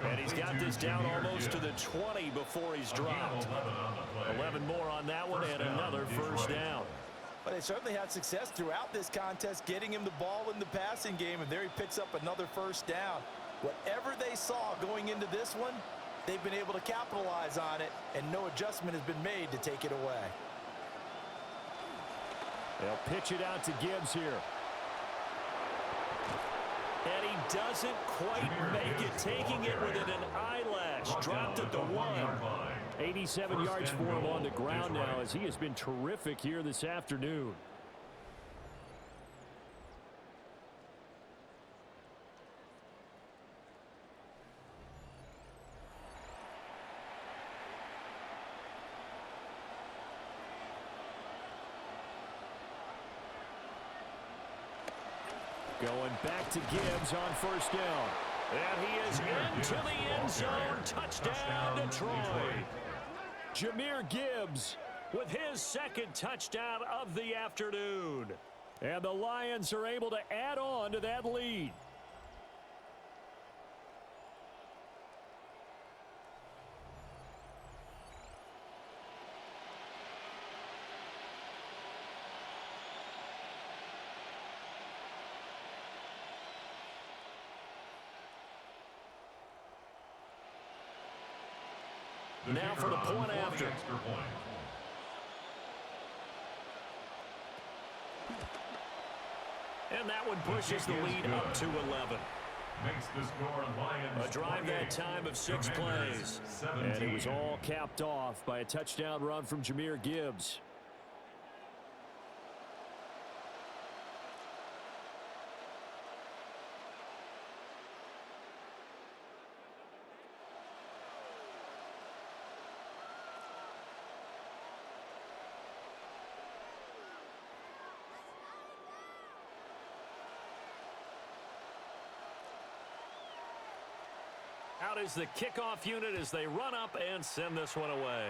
And he's got this down almost to the 20 before he's dropped. 11 more on that one and another first down.
But they certainly had success throughout this contest, getting him the ball in the passing game, and there he picks up another first down. Whatever they saw going into this one, they've been able to capitalize on it, and no adjustment has been made to take it away.
They'll pitch it out to Gibbs here.
And he doesn't quite make it, taking it within an eyelash. Dropped at the 1.
87 yards for him on the ground now, as he has been terrific here this afternoon. Going back to Gibbs on first down.
And he is into the end zone. Touchdown, Detroit.
Jahmyr Gibbs
With his second touchdown of the afternoon.
And the Lions are able to add on to that lead.
Now for the point after. And that one pushes the lead up to 11.
Makes the score Lions
a drive that time of 6 plays.
17.
And it was all capped off by a touchdown run from Jahmyr Gibbs.
Out is the kickoff unit as they run up and send this one away.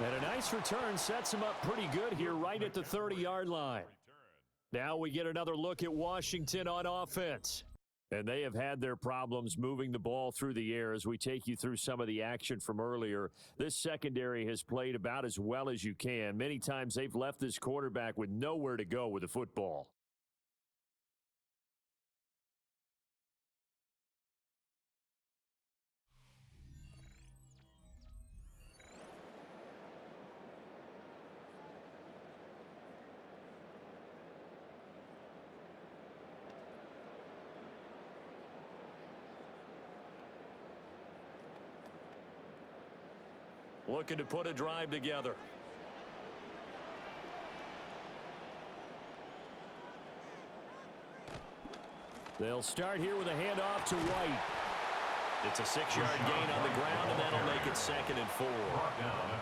And a nice return sets him up pretty good here right at the 30-yard line. Now we get another look at Washington on offense. And they have had their problems moving the ball through the air as we take you through some of the action from earlier. This secondary has played about as well as you can. Many times they've left this quarterback with nowhere to go with the football.
Looking to put a drive together.
They'll start here with a handoff to White.
It's a 6-yard gain on the ground, and that'll make it 2nd and 4.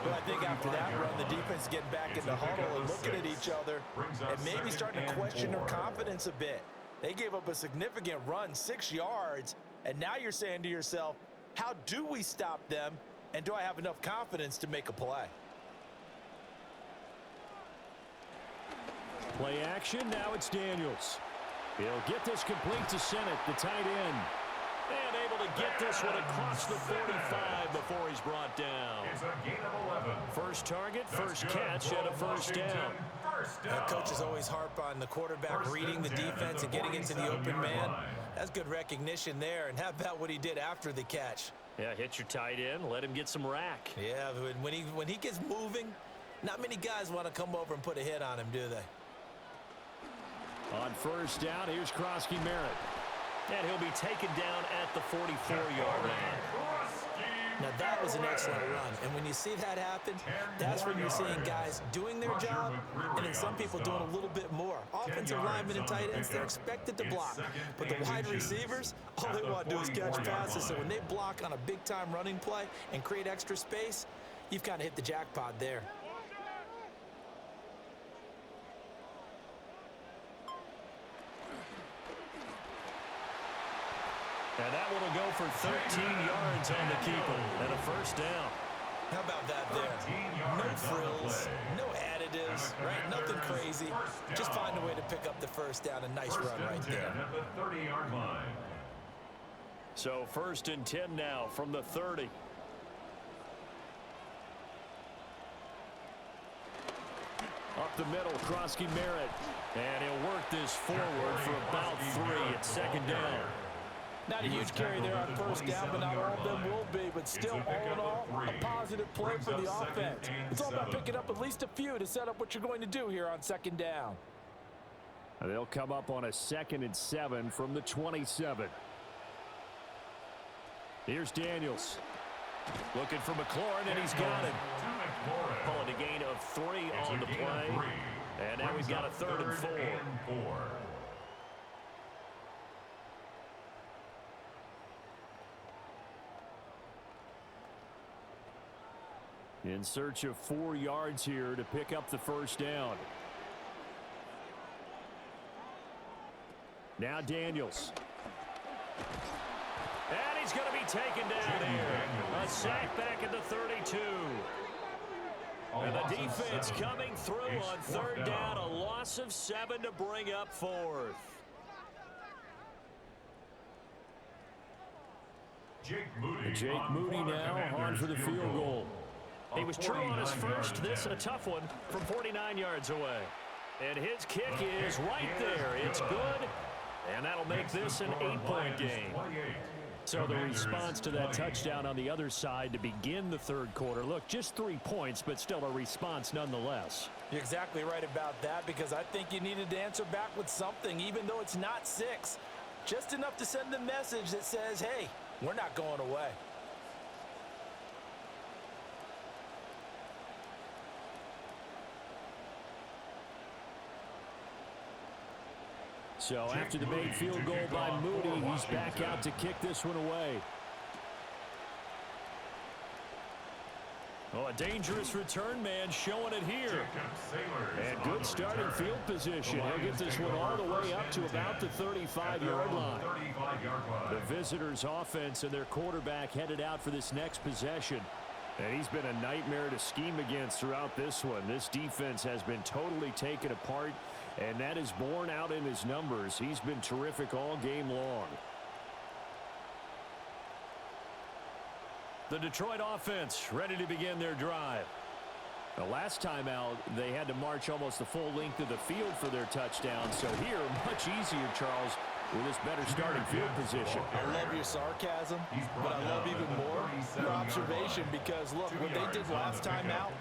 Well, I think after that run, the defense is getting back in the huddle and looking at each other and maybe starting to question their confidence a bit. They gave up a significant run, 6 yards, and now you're saying to yourself, how do we stop them? And do I have enough confidence to make a play?
Play action, now it's Daniels. He'll get this complete to Sennett, the tight end.
And able to get this one across the 45 before he's brought down.
It's a gain of 11.
First target, first catch, and a first down.
Coaches always harp on the quarterback reading the defense and getting into the open man. That's good recognition there. And how about what he did after the catch?
Yeah, hit your tight end, let him get some rack.
Yeah, when he gets moving, not many guys want to come over and put a hit on him, do they?
On first down, here's Krosky Merritt.
And he'll be taken down at the 44-yard line.
Now, that was an excellent run. And when you see that happen, that's when you're seeing guys doing their job and then some people doing a little bit more. Offensive linemen and tight ends, they're expected to block. But the wide receivers, all they want to do is catch passes. So when they block on a big-time running play and create extra space, you've kind of hit the jackpot there.
And that one will go for 13 yards on the keeper and a first down.
How about that there? No frills, no additives, right? Nothing crazy. Just find a way to pick up the first down. A nice run right there.
At the 30-yard line.
So 1st and 10 now from the 30. up the middle, Krosky Merritt. And he'll work this forward for about 3 at second down.
Not a huge carry there on first down, but not all of them will be. But still, all in all, a positive play for the offense. It's all about picking up at least a few to set up what you're going to do here on second down.
And they'll come up on a 2nd and 7 from the 27. Here's Daniels. Looking for McLaurin, and he's got it. Pulling a gain of 3 on the play. And now we've got a 3rd and 4. In search of 4 yards here to pick up the first down. Now Daniels. And he's going to be taken down here. A sack back at the 32. And the defense coming through on 3rd down. A loss of 7 to bring up 4th. Jake Moody now on for the field goal. He was true on his first. This a tough one from 49 yards away. And his kick is right there. It's good. And that'll make this an 8-point game. So the response to that touchdown on the other side to begin the 3rd quarter. Look, just 3 points, but still a response nonetheless.
You're exactly right about that, because I think you needed to answer back with something, even though it's not 6. Just enough to send the message that says, hey, we're not going away.
So after the made field goal by Moody, he's back out to kick this one away. Oh, a dangerous return man showing it here. And good starting field position. He'll get this one all the way up to about the 35-yard line. The visitors' offense and their quarterback headed out for this next possession. And he's been a nightmare to scheme against throughout this one. This defense has been totally taken apart, and that is borne out in his numbers. He's been terrific all game long. The Detroit offense ready to begin their drive. The last time out, they had to march almost the full length of the field for their touchdown. So here, much easier, Charles, with this better starting field position.
I love your sarcasm, but I love even more your observation, because, look, what they did last time out,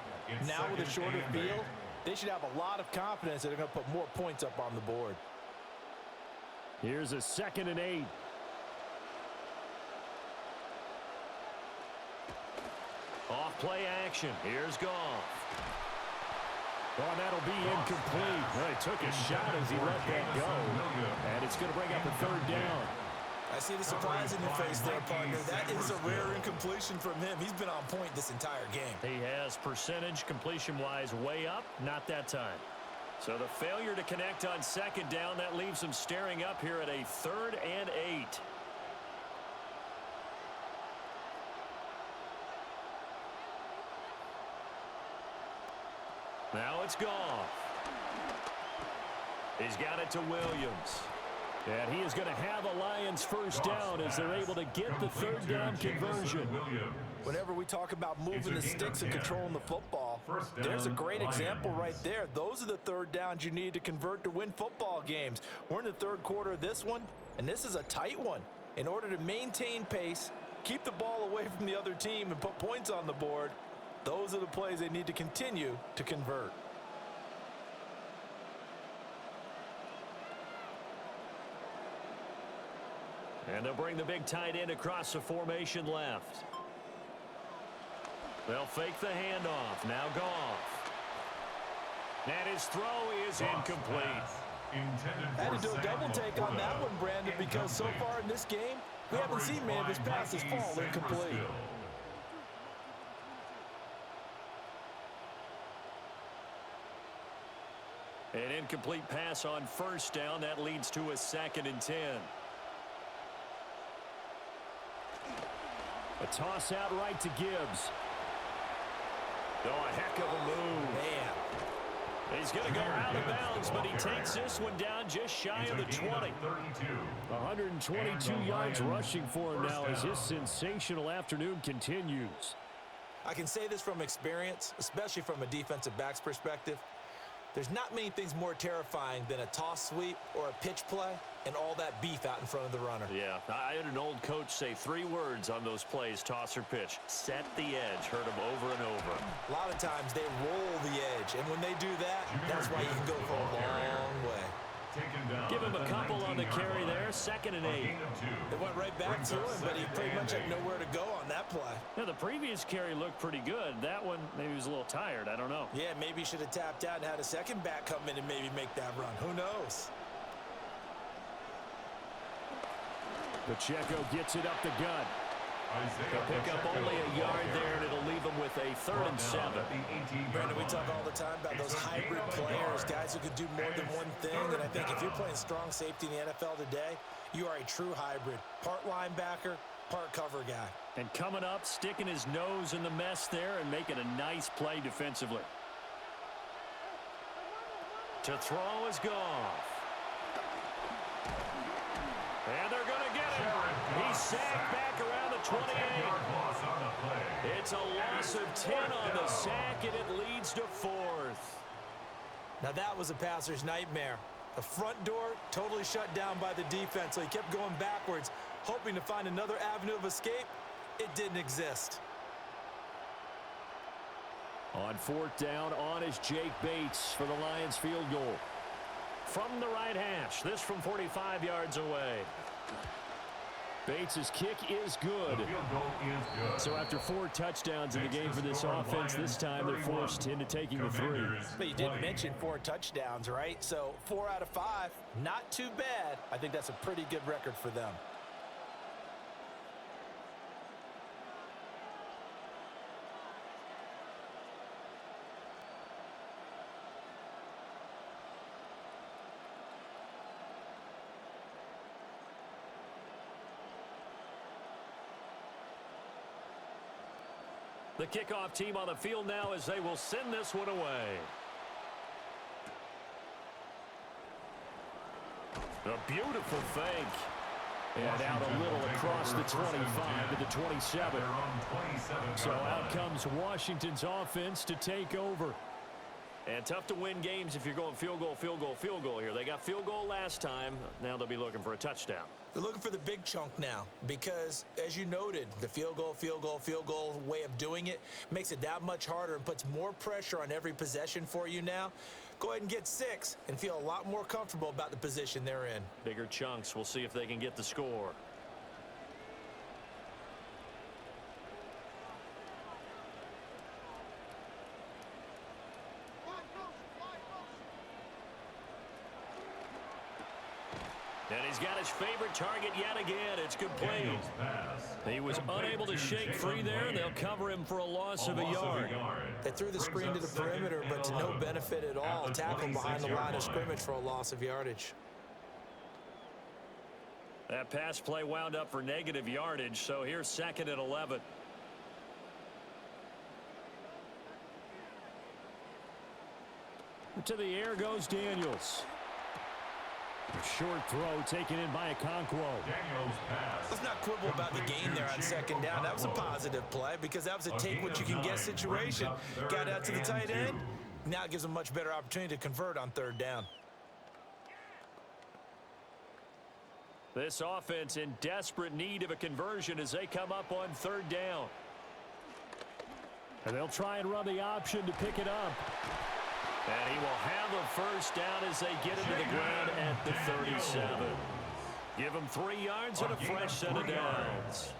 now with a shorter field, they should have a lot of confidence that they're going to put more points up on the board.
Here's a 2nd and 8. Off play action. Here's Goff. Oh, and that'll be incomplete. Well, he took a shot as he let that go. And it's going to bring up a 3rd down.
I see the surprise in your face there, partner. That is a rare incompletion from him. He's been on point this entire game.
He has percentage completion-wise way up. Not that time. So the failure to connect on 2nd down, that leaves him staring up here at a 3rd and 8. Now it's Goff. He's got it to Williams. And he is going to have a Lions first down as they're able to get the 3rd down conversion.
Whenever we talk about moving the sticks and controlling the football, there's a great example right there. Those are the 3rd downs you need to convert to win football games. We're in the 3rd quarter of this one, and this is a tight one. In order to maintain pace, keep the ball away from the other team, and put points on the board, those are the plays they need to continue to convert.
And they'll bring the big tight end across the formation left. They'll fake the handoff. Now Goff. And his throw is incomplete.
Had to do a double take on that one, Brandon, because so far in this game, we haven't seen many of his passes fall incomplete.
An incomplete pass on first down. That leads to a 2nd and 10. A toss out right to Gibbs. Oh, a heck of a move.
Man.
He's going to go out of bounds, but he takes this one down just shy of the 20. 122 yards rushing for him now as his sensational afternoon continues.
I can say this from experience, especially from a defensive back's perspective.
There's not many things more terrifying than a toss sweep or a pitch play and all that beef out in front of the runner.
Yeah, I had an old coach say 3 words on those plays, toss or pitch. Set the edge. Heard him over and over.
A lot of times they roll the edge, and when they do that, that's why you can go for a long way.
Give him a couple on the carry there, 2nd and 8.
It went right back to him, but he pretty much had nowhere to go on that play.
Now, the previous carry looked pretty good. That one, maybe he was a little tired. I don't know.
Yeah, maybe he should have tapped out and had a second back come in and maybe make that run. Who knows?
Pacheco gets it up the gut.
They'll pick up only a yard there, and it'll leave them with a 3rd and 7.
Brandon, we talk all the time about those hybrid players, guys who could do more than one thing, and I think if you're playing strong safety in the NFL today, you are a true hybrid. Part linebacker, part cover guy.
And coming up, sticking his nose in the mess there and making a nice play defensively. To throw is Goff. And they're going to get him. He's sacked back around the 28. It's a loss of 10 on the sack, and it leads to 4th.
Now that was a passer's nightmare. The front door totally shut down by the defense, so he kept going backwards, hoping to find another avenue of escape. It didn't exist.
On 4th down, on is Jake Bates for the Lions field goal.
From the right hash, this from 45 yards away.
Bates' kick is good. So after 4 touchdowns in the game for this offense, this time they're forced into taking the 3.
But you did mention 4 touchdowns, right? So 4 out of 5, not too bad. I think that's a pretty good record for them.
The kickoff team on the field now as they will send this one away. A beautiful fake.
And out a little across the 25 to the 27. So out comes Washington's offense to take over.
And tough to win games if you're going field goal, field goal, field goal here. They got field goal last time. Now they'll be looking for a touchdown.
They're looking for the big chunk now because, as you noted, the field goal way of doing it makes it that much harder and puts more pressure on every possession for you now. Go ahead and get 6 and feel a lot more comfortable about the position they're in.
Bigger chunks. We'll see if they can get the score. And he's got his favorite target yet again. It's complete. He was unable to shake free there, and they'll cover him for a loss of a yard.
They threw the screen to the perimeter, but to no benefit at all. Tackled behind the line of scrimmage for a loss of yardage.
That pass play wound up for negative yardage, so here's 2nd and 11.
To the air goes Daniels. A short throw taken in by Okonkwo.
Let's not quibble about the gain there on 2nd down. That was a positive play because that was a take-what-you-can-get situation. Got out to the tight end. Now it gives them a much better opportunity to convert on 3rd down.
This offense in desperate need of a conversion as they come up on 3rd down.
And they'll try and run the option to pick it up.
And he will have a 1st down as they get into the ground at the 37. Give him 3 yards and a fresh set of downs.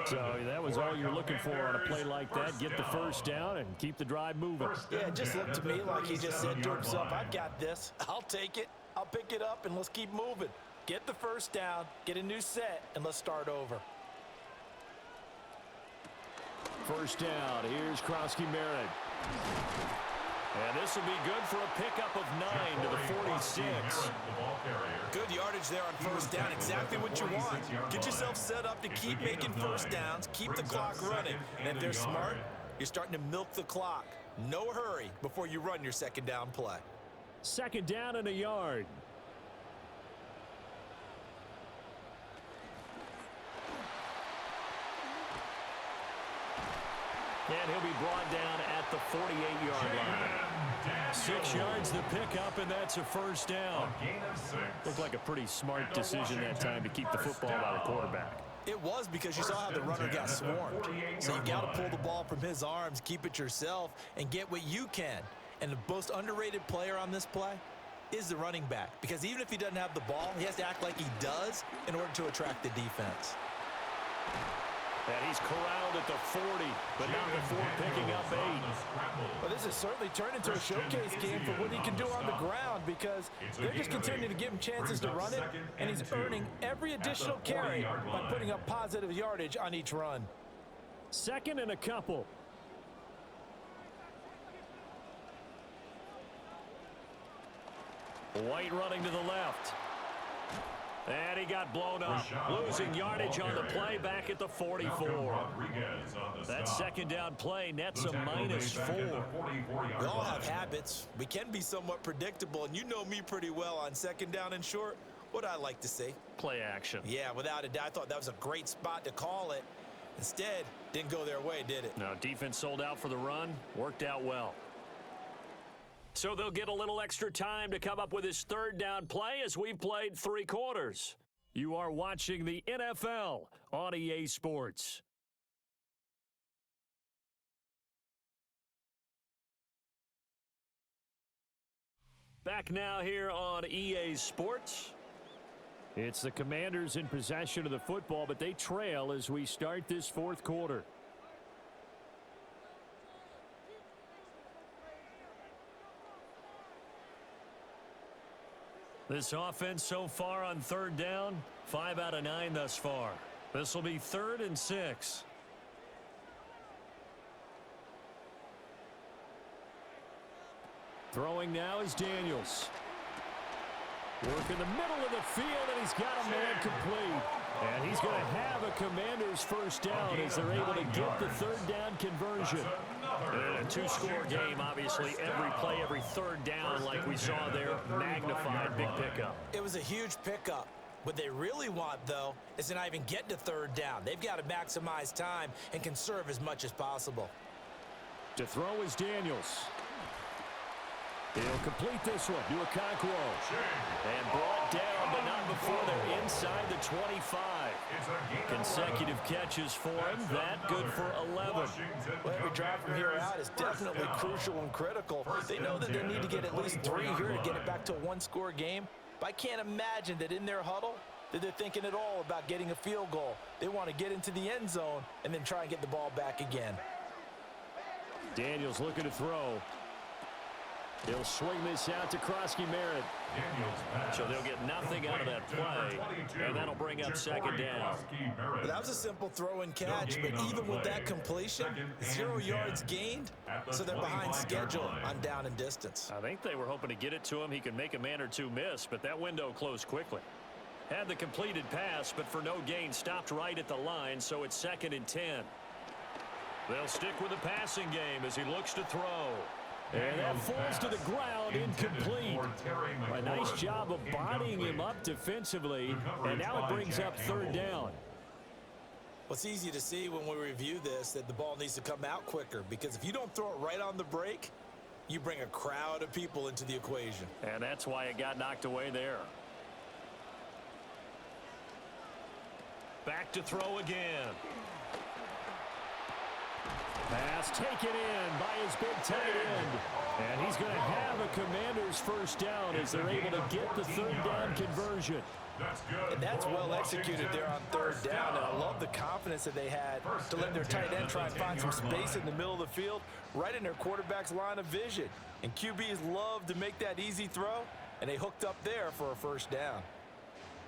So that was all you're looking for on a play like that. Get the 1st down and keep the drive moving.
Yeah, it just looked to me like he just said to himself, I've got this. I'll take it. I'll pick it up, and let's keep moving. Get the 1st down, get a new set, and let's start over.
1st down. Here's Krosky-Merritt.
And this will be good for a pickup of 9 to the 46.
Good yardage there on 1st down. Exactly what you want. Get yourself set up to keep making 1st downs, keep the clock running. And if they're smart, you're starting to milk the clock. No hurry before you run your 2nd down play.
2nd down and a yard.
And he'll be brought down at the 48-yard line.
6 yards the pickup, and that's a first down.
Looked like a pretty smart decision that time to keep the football by the quarterback.
It was, because you saw how the runner got swarmed. So you got to pull the ball from his arms, keep it yourself, and get what you can. And the most underrated player on this play is the running back, because even if he doesn't have the ball, he has to act like he does in order to attract the defense.
And he's corralled at the 40, but not before picking up 8.
Well, this has certainly turned into a showcase game for what he can do on the ground, because they're just continuing to give him chances to run it, and he's earning every additional carry by putting up positive yardage on each run.
2nd and a couple. White running to the left. And he got blown up, losing yardage on the play back at the 44. That second down play nets a -4.
We all have habits. We can be somewhat predictable, and you know me pretty well on 2nd down and short. What I like to see?
Play action.
Yeah, without a doubt. I thought that was a great spot to call it. Instead, didn't go their way, did it?
No, defense sold out for the run. Worked out well. So they'll get a little extra time to come up with his 3rd down play as we've played 3 quarters. You are watching the NFL on EA Sports. Back now here on EA Sports.
It's the Commanders in possession of the football, but they trail as we start this 4th quarter. This offense so far on 3rd down, 5 out of 9 thus far. This will be 3rd and 6. Throwing now is Daniels. Work in the middle of the field, and he's got a man complete. And he's going to have a Commander's 1st down as they're able to get the 3rd down conversion.
And a 2-score game, obviously. Every play, every 3rd down, like we saw there, magnified big pickup.
It was a huge pickup. What they really want, though, is to not even get to 3rd down. They've got to maximize time and conserve as much as possible.
To throw is Daniels. He'll complete this one to Okonkwo. And brought down, but not before they're inside the 25. Consecutive catches for him. That good for 11.
Well, every drive from here out is definitely crucial and critical. They know that they need to get at least 3 here to get it back to a 1-score game. But I can't imagine that in their huddle that they're thinking at all about getting a field goal. They want to get into the end zone and then try and get the ball back again.
Daniels looking to throw. He'll swing this out to Krosky-Merritt.
So they'll get nothing out of that play, and that'll bring up 2nd down.
Well, that was a simple throw and catch, but even with that completion, 0 yards gained, so they're behind schedule on down and distance.
I think they were hoping to get it to him. He could make a man or two miss, but that window closed quickly. Had the completed pass, but for no gain, stopped right at the line, so it's 2nd and 10. They'll stick with the passing game as he looks to throw.
And that falls to the ground, incomplete. A nice job of bodying him up defensively, and now it brings up 3rd down.
Well, it's easy to see when we review this that the ball needs to come out quicker, because if you don't throw it right on the break, you bring a crowd of people into the equation.
And that's why it got knocked away there. Back to throw again.
Pass taken in by his big tight end. And he's going to have a Commander's 1st down as they're able to get the 3rd down conversion.
And that's well executed there on 3rd down. And I love the confidence that they had to let their tight end try and find some space in the middle of the field, right in their quarterback's line of vision. And QBs love to make that easy throw, and they hooked up there for a 1st down.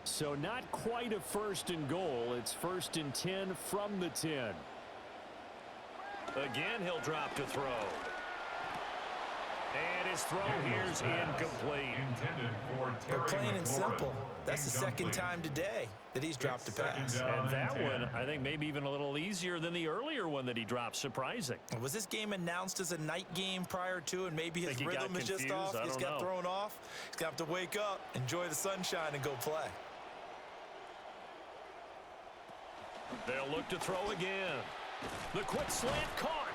So not quite a 1st and goal. It's 1st and 10 from the 10.
Again, he'll drop to throw. And his throw here's incomplete.
But plain and simple, that's the 2nd time today that he's dropped a pass.
And that one, I think, maybe even a little easier than the earlier one that he dropped. Surprising.
Was this game announced as a night game prior to, and maybe his rhythm is just off? He's got thrown off. He's got to wake up, enjoy the sunshine, and go play.
They'll look to throw again. The quick slant caught.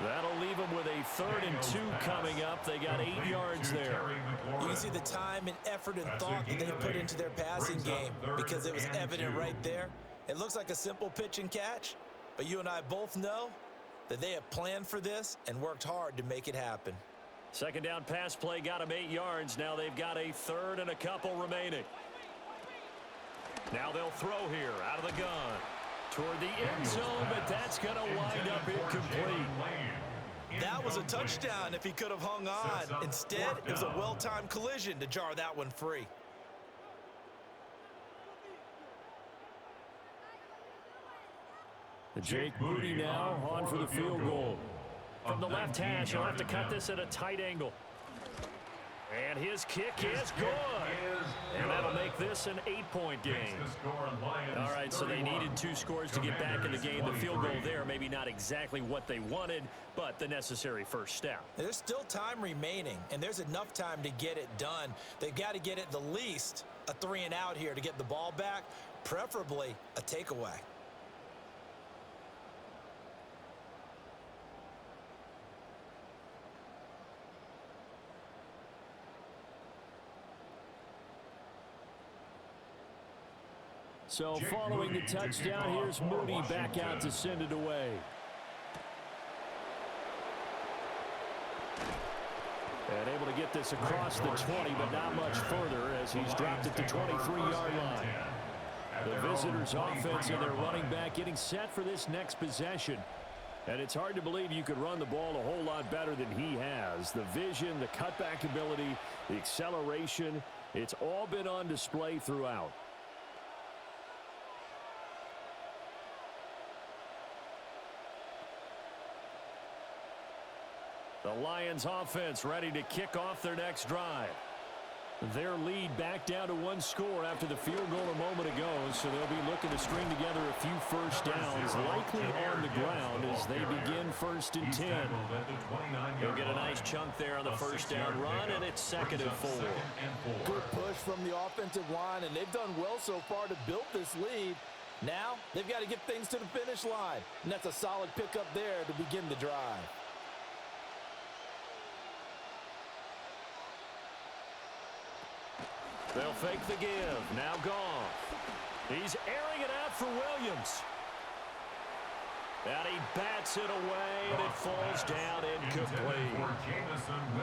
That'll leave them with a 3rd and 2 coming up. They got 8 yards there.
You can see the time and effort and thought that they put into their passing game because it was evident right there. It looks like a simple pitch and catch, but you and I both know that they have planned for this and worked hard to make it happen.
2nd down pass play got them 8 yards. Now they've got a 3rd and a couple remaining. Now they'll throw here out of the gun toward the end zone, but that's going to wind up incomplete.
That was a touchdown if he could have hung on. Instead, it was a well-timed collision to jar that one free.
Jake Moody now on for the field goal. From the left hash, he'll have to cut this at a tight angle. And his kick is good. And that'll make this an 8-point game. All right, so they needed 2 scores to get back in the game. The field goal there, maybe not exactly what they wanted, but the necessary first step.
There's still time remaining, and there's enough time to get it done. They've got to get at the least a 3-and-out here to get the ball back, preferably a takeaway.
So following the touchdown, here's Moody back out to send it away. And able to get this across the 20, but not much further as he's dropped at the 23-yard line. The visitors' offense and their running back getting set for this next possession. And it's hard to believe you could run the ball a whole lot better than he has. The vision, the cutback ability, the acceleration, it's all been on display throughout. The Lions offense ready to kick off their next drive. Their lead back down to 1 score after the field goal a moment ago, so they'll be looking to string together a few first downs, likely on the ground as they begin 1st and 10. He'll get a nice chunk there on the first down run, and it's 2nd and 4.
Good push from the offensive line, and they've done well so far to build this lead. Now they've got to get things to the finish line, and that's a solid pickup there to begin the drive.
They'll fake the give. Now Goff. He's airing it out for Williams. And he bats it away, and it falls down incomplete.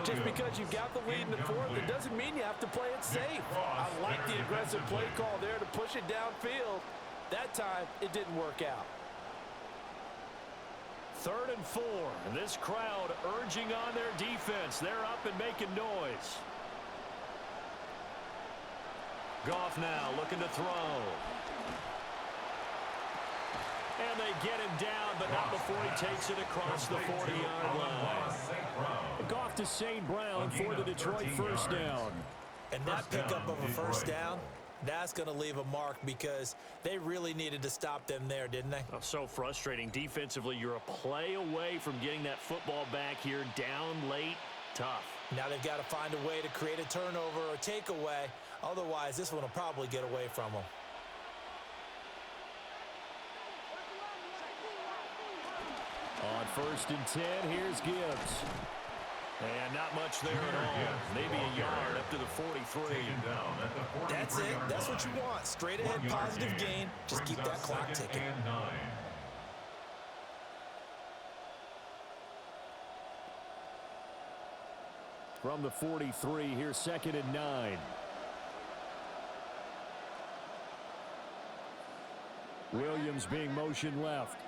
Just because you've got the lead in the 4th, it doesn't mean you have to play it safe. I like the aggressive play call there to push it downfield. That time, it didn't work out.
3rd and 4, and this crowd urging on their defense. They're up and making noise. Goff now looking to throw. And they get him down, but not before he takes it across the 40-yard line. Goff to St. Brown for the Detroit first down.
And that pickup of a first down, that's going to leave a mark because they really needed to stop them there, didn't they?
Oh, so frustrating. Defensively, you're a play away from getting that football back here, down late, tough.
Now they've got to find a way to create a turnover or takeaway. Otherwise, this one will probably get away from them.
On 1st and 10, here's Gibbs. And not much there at all. Maybe a yard up to the 43.
That's it. That's what you want. Straight ahead positive gain. Just keep that clock ticking.
From the 43, here's 2nd and 9. Williams being motion left.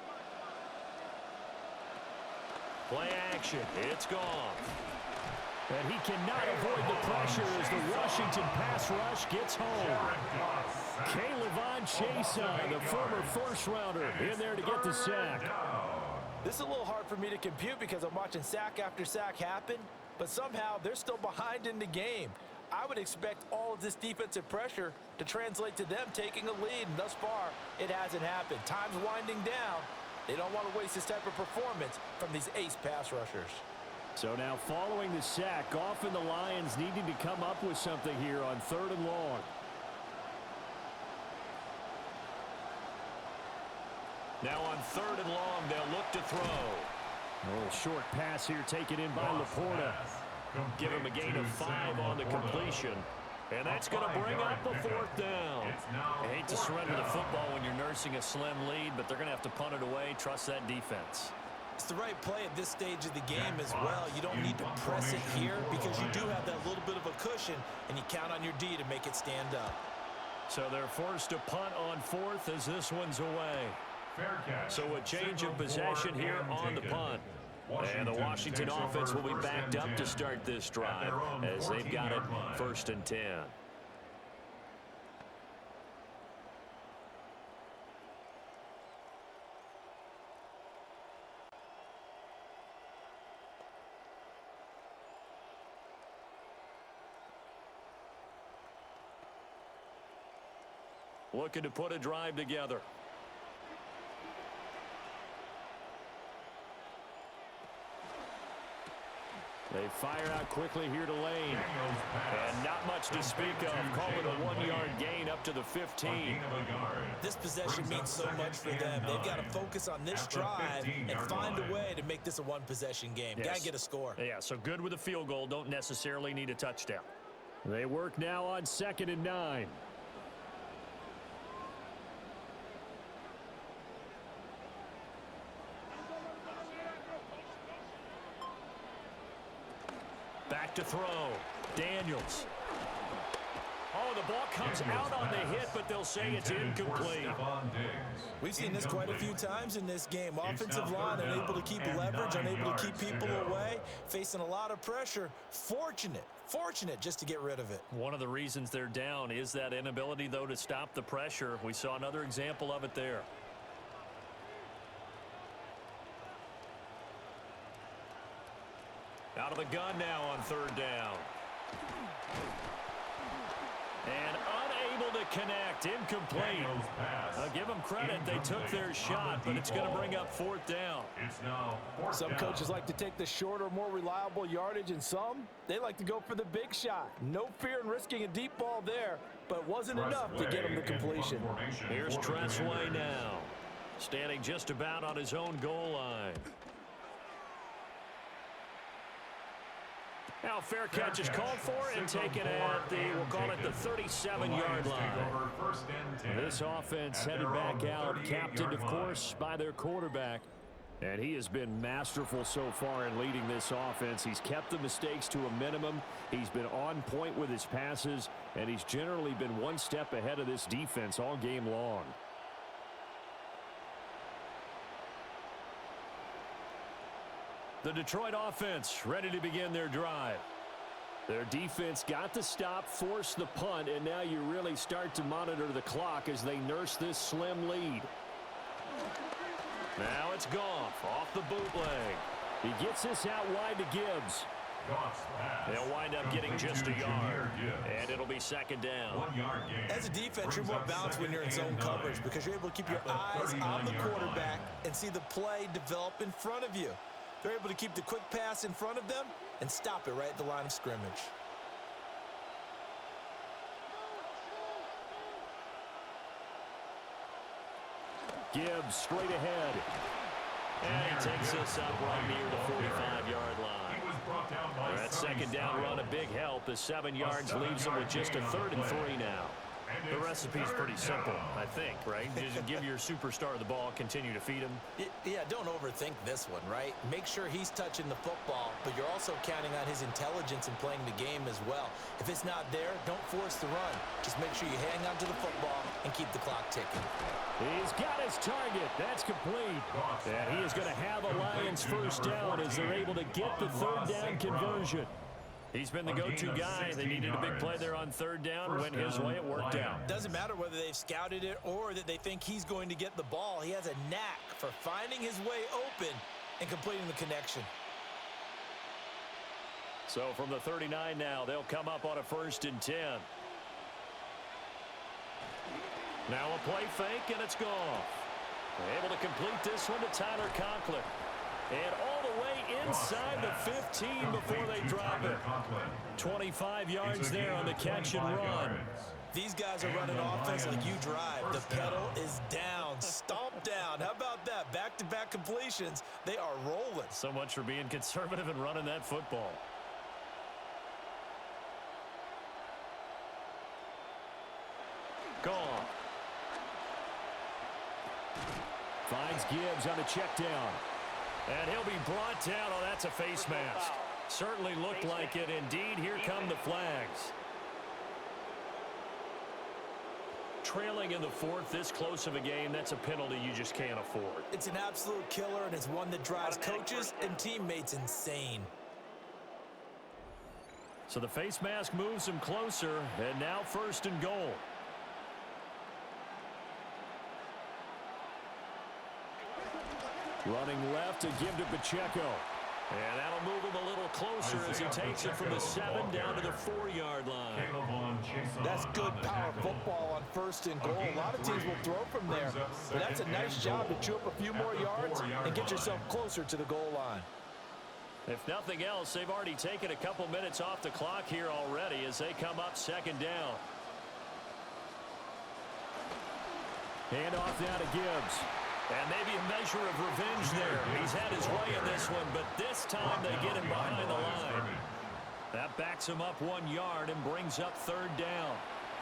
Play action. It's gone. And he cannot avoid the pressure as the Washington pass rush gets home. K'Lavon Chaisson, the former first-rounder, in there to get the sack.
This is a little hard for me to compute because I'm watching sack after sack happen, but somehow they're still behind in the game. I would expect all of this defensive pressure to translate to them taking a lead, and thus far, it hasn't happened. Time's winding down. They don't want to waste this type of performance from these ace pass rushers.
So now following the sack, Goff and the Lions needing to come up with something here on 3rd and long. Now on 3rd and long, they'll look to throw. A little short pass here taken in by Laporta. Give him a gain of 5 on the completion. And that's going to bring up a 4th down. I hate to surrender the football when you're nursing a slim lead, but they're going to have to punt it away. Trust that defense.
It's the right play at this stage of the game as well. You don't need to press it here because you do have that little bit of a cushion, and you count on your D to make it stand up.
So they're forced to punt on 4th as this one's away. So a change of possession here on the punt. And the Washington offense will be backed up to start this drive as they've got it 1st and 10. Looking to put a drive together. They fire out quickly here to Lane. And not much to speak of. Call it a 1-yard gain up to the 15.
This possession means so much for them. They've got to focus on this drive and find a way to make this a one-possession game.
Yes.
Got to get a score.
Yeah, so good with a field goal. Don't necessarily need a touchdown. They work now on 2nd and 9. Back to throw. Daniels. Oh, the ball comes out on the hit, but they'll say it's incomplete.
We've seen this quite a few times in this game. Offensive line unable to keep leverage, unable to keep people away, facing a lot of pressure. Fortunate just to get rid of it.
One of the reasons they're down is that inability, though, to stop the pressure. We saw another example of it there. Out of the gun now on 3rd down. And unable to connect. Incomplete. I'll give them credit. They took their shot, but it's going to bring up 4th down.
Some coaches like to take the shorter, more reliable yardage, and some, they like to go for the big shot. No fear in risking a deep ball there, but it wasn't enough to get him the completion.
Here's Tressway now, standing just about on his own goal line. Now fair catch is called for and taken at the, we'll call it the 37-yard line. This offense headed back out, captained, of course, by their quarterback. And he has been masterful so far in leading this offense. He's kept the mistakes to a minimum. He's been on point with his passes, and he's generally been one step ahead of this defense all game long. The Detroit offense ready to begin their drive. Their defense got the stop, forced the punt, and now you really start to monitor the clock as they nurse this slim lead. Now it's Goff off the bootleg. He gets this out wide to Gibbs. They'll wind up getting just a yard, and it'll be 2nd down.
As a defense, you're more balanced when you're in zone coverage because you're able to keep your eyes on the quarterback and see the play develop in front of you. They're able to keep the quick pass in front of them and stop it right at the line of scrimmage.
Gibbs straight ahead. And he takes this up right near the 45-yard line. That 2nd down run, a big help. The 7 yards leaves them with just a 3rd and 3 now. The recipe's pretty simple, I think, right? Just give your superstar the ball, continue to feed him.
Yeah, don't overthink this one, right? Make sure he's touching the football, but you're also counting on his intelligence in playing the game as well. If it's not there, don't force the run. Just make sure you hang on to the football and keep the clock ticking.
He's got his target. That's complete. And he is going to have a Lions 1st down as they're able to get the 3rd down conversion. He's been the go-to guy. They needed a big play there on 3rd down. Went his way. It worked out.
Doesn't matter whether they've scouted it or that they think he's going to get the ball. He has a knack for finding his way open and completing the connection.
So from the 39 now, they'll come up on a 1st and 10. Now a play fake, and it's gone. Able to complete this one to Tyler Conklin. And all the way inside the 15 before they drop it. 25 yards there on the catch and run.
These guys are running offense like you drive. The pedal is down. Stomp down. How about that? Back-to-back got completions. They are rolling.
So much for being conservative and running that football. Gone.
Finds Gibbs on the check down.
And he'll be brought down. Oh, that's a face mask. Certainly looked like it. Indeed, here come the flags. Trailing in the fourth, this close of a game, that's a penalty you just can't afford.
It's an absolute killer, and it's one that drives coaches and teammates insane.
So the face mask moves him closer, and now 1st and goal.
Running left to give to Pacheco.
And that'll move him a little closer as he takes it from the 7 down to the 4-yard line.
That's good power football on 1st and goal. A lot of teams will throw from there, but that's a nice job to chew up a few more yards and get yourself closer to the goal line.
If nothing else, they've already taken a couple minutes off the clock here already as they come up 2nd down.
Hand off now to Gibbs.
And maybe a measure of revenge there. He's had his way in this one, but this time they get him behind the line. That backs him up 1 yard and brings up 3rd down.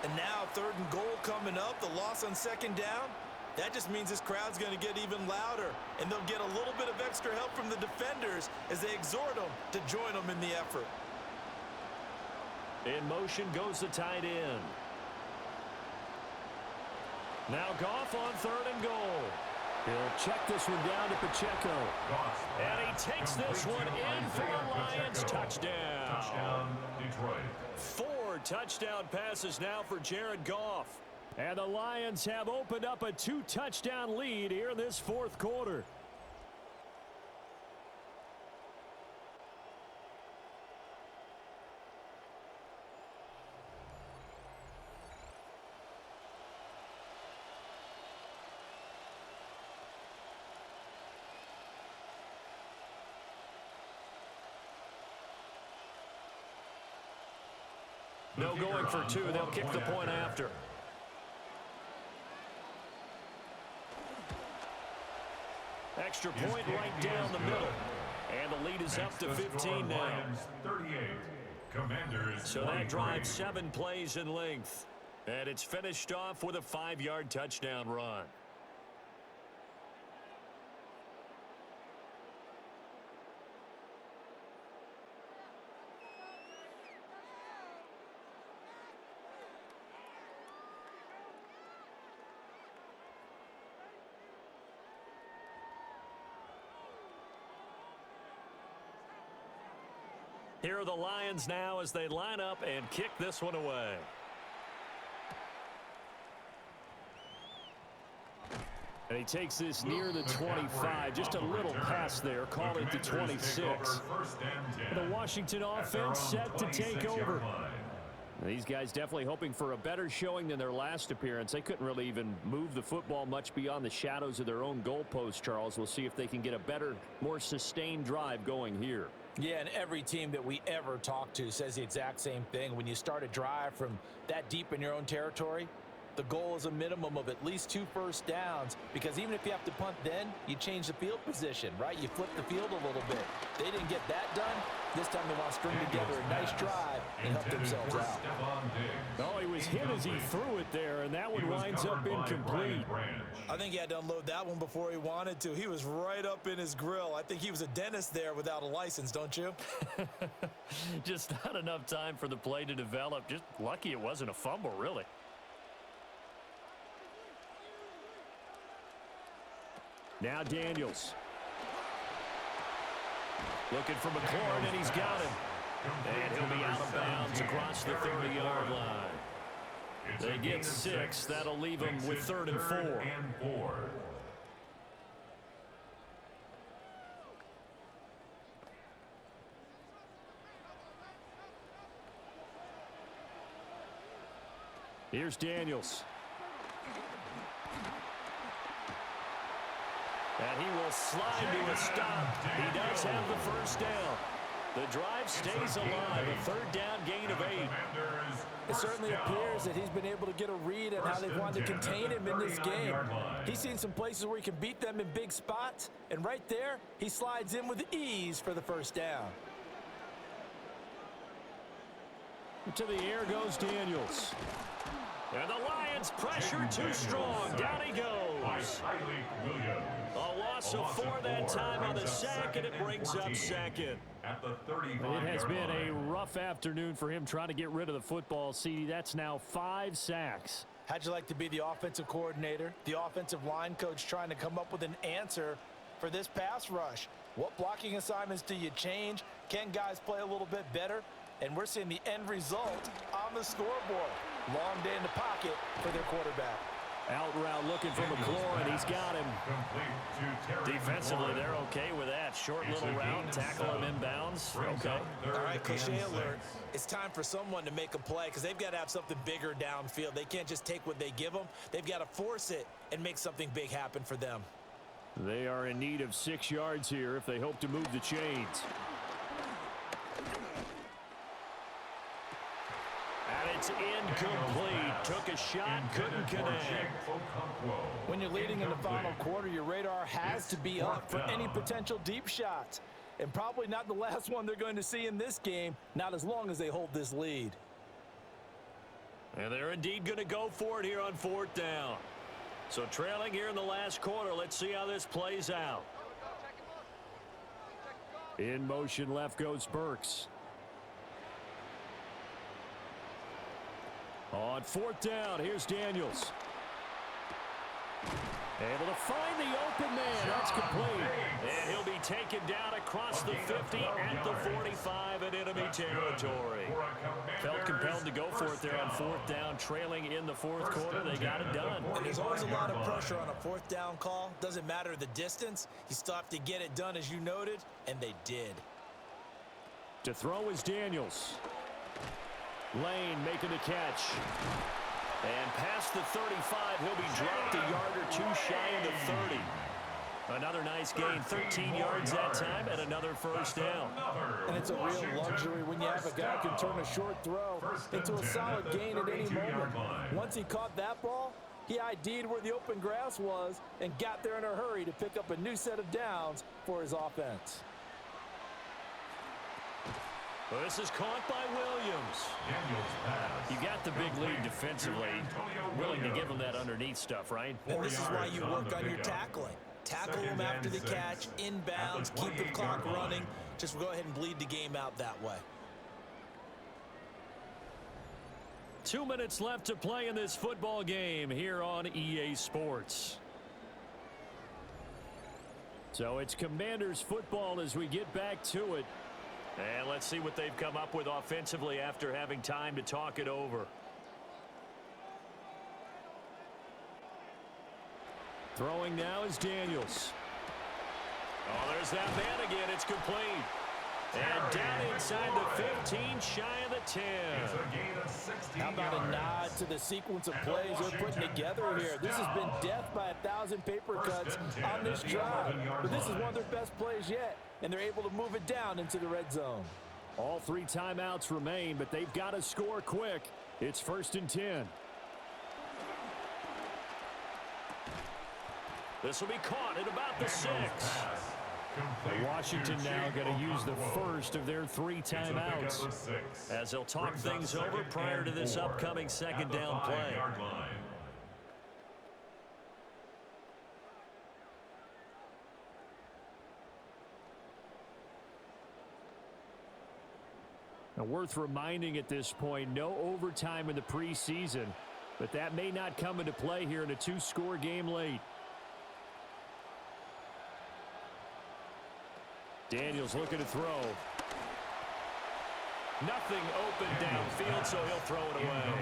And now 3rd and goal coming up. The loss on 2nd down. That just means this crowd's going to get even louder. And they'll get a little bit of extra help from the defenders as they exhort them to join them in the effort.
In motion goes the tight end. Now Goff on 3rd and goal.
He'll check this one down to Pacheco.
And he takes this one in for a Lions touchdown.
Touchdown, Detroit.
4 touchdown passes now for Jared Goff.
And the Lions have opened up a 2-touchdown lead here in this 4th quarter.
No going for 2. They'll kick the point after. Extra point right down the middle. And the lead is up to 15 now.
38. Commanders.
So that drives 7 plays in length. And it's finished off with a 5-yard touchdown run. Here are the Lions now as they line up and kick this one away.
And he takes this near the 25. Just a little pass there. Call it the 26. The Washington offense set to take over. These guys definitely hoping for a better showing than their last appearance. They couldn't really even move the football much beyond the shadows of their own goalpost, Charles. We'll see if they can get a better, more sustained drive going here.
Yeah, and every team that we ever talk to says the exact same thing. When you start a drive from that deep in your own territory, the goal is a minimum of at least 2 first downs, because even if you have to punt then, you change the field position, right? You flip the field a little bit. They didn't get that done. This time they want to string together a nice drive and help themselves out.
Oh, he was hit as he threw it there, and that one winds up incomplete.
I think he had to unload that one before he wanted to. He was right up in his grill. I think he was a dentist there without a license, don't you?
Just not enough time for the play to develop. Just lucky it wasn't a fumble, really.
Now Daniels.
Looking for McLaurin, and he's got him. And he'll be out of bounds across the 30-yard line. They get 6. That'll leave them with 3rd and 4.
Here's Daniels.
And he will slide to a stop. He does have the first down.
The drive stays alive. A third down gain of 8.
It certainly appears that he's been able to get a read on how they've wanted to contain him in this game. He's seen some places where he can beat them in big spots, and right there, he slides in with ease for the first down.
To the air goes Daniels. And the Lions pressure too strong. Down he goes. A loss of 4 that time on the sack, and it brings up second.
It
has been a rough afternoon for him trying to get rid of the football. See, that's now 5 sacks.
How'd you like to be the offensive coordinator, the offensive line coach trying to come up with an answer for this pass rush? What blocking assignments do you change? Can guys play a little bit better? And we're seeing the end result on the scoreboard. Long day in the pocket for their quarterback.
Out route looking for McLaurin. He's got him. Defensively, they're okay with that. Short little route, tackle him inbounds. Okay.
All right, cliche alert. It's time for someone to make a play because they've got to have something bigger downfield. They can't just take what they give them. They've got to force it and make something big happen for them.
They are in need of 6 yards here if they hope to move the chains. And it's incomplete. Took a shot, couldn't connect.
When you're leading in the final quarter, your radar has to be up for any potential deep shots. And probably not the last one they're going to see in this game, not as long as they hold this lead.
And they're indeed going to go for it here on 4th down. So trailing here in the last quarter, let's see how this plays out. In motion left goes Burks. On 4th down, here's Daniels. Able to find the open man. That's complete. And he'll be taken down across the 50 at the 45 in enemy territory. Felt compelled to go for it there on 4th down, trailing in the 4th quarter. They got it done.
And there's always a lot of pressure on a 4th down call. Doesn't matter the distance. You still have to get it done, as you noted, and they did.
To throw is Daniels. Lane making the catch. And past the 35, he'll be dropped a yard or 2 shy of the 30. Another nice gain, 13 yards that time, and another first down.
And it's a real luxury when you have a guy who can turn a short throw into a solid gain at any moment. Once he caught that ball, he ID'd where the open grass was and got there in a hurry to pick up a new set of downs for his offense.
Well, this is caught by Williams. You got the big lead defensively. Willing to give him that underneath stuff, right?
And this is why you work on your tackling. Tackle him after the catch, inbounds, keep the clock running. Just go ahead and bleed the game out that way.
2 minutes left to play in this football game here on EA Sports. So it's Commanders football as we get back to it. And let's see what they've come up with offensively after having time to talk it over. Throwing now is Daniels. Oh, there's that man again. It's complete. And down inside the 15, shy of the 10.
How about a nod to the sequence of plays they're putting together here? This has been death by 1,000 paper cuts on this drive. But this is one of their best plays yet, and they're able to move it down into the red zone.
All 3 timeouts remain, but they've got to score quick. It's 1st and 10. This will be caught at about the 6. Washington now going to use the first of their 3 timeouts as they'll talk things over prior to this upcoming 2nd down play. Now, worth reminding at this point, no overtime in the preseason, but that may not come into play here in a 2-score game late. Daniels looking to throw. Nothing open downfield, so he'll throw it away.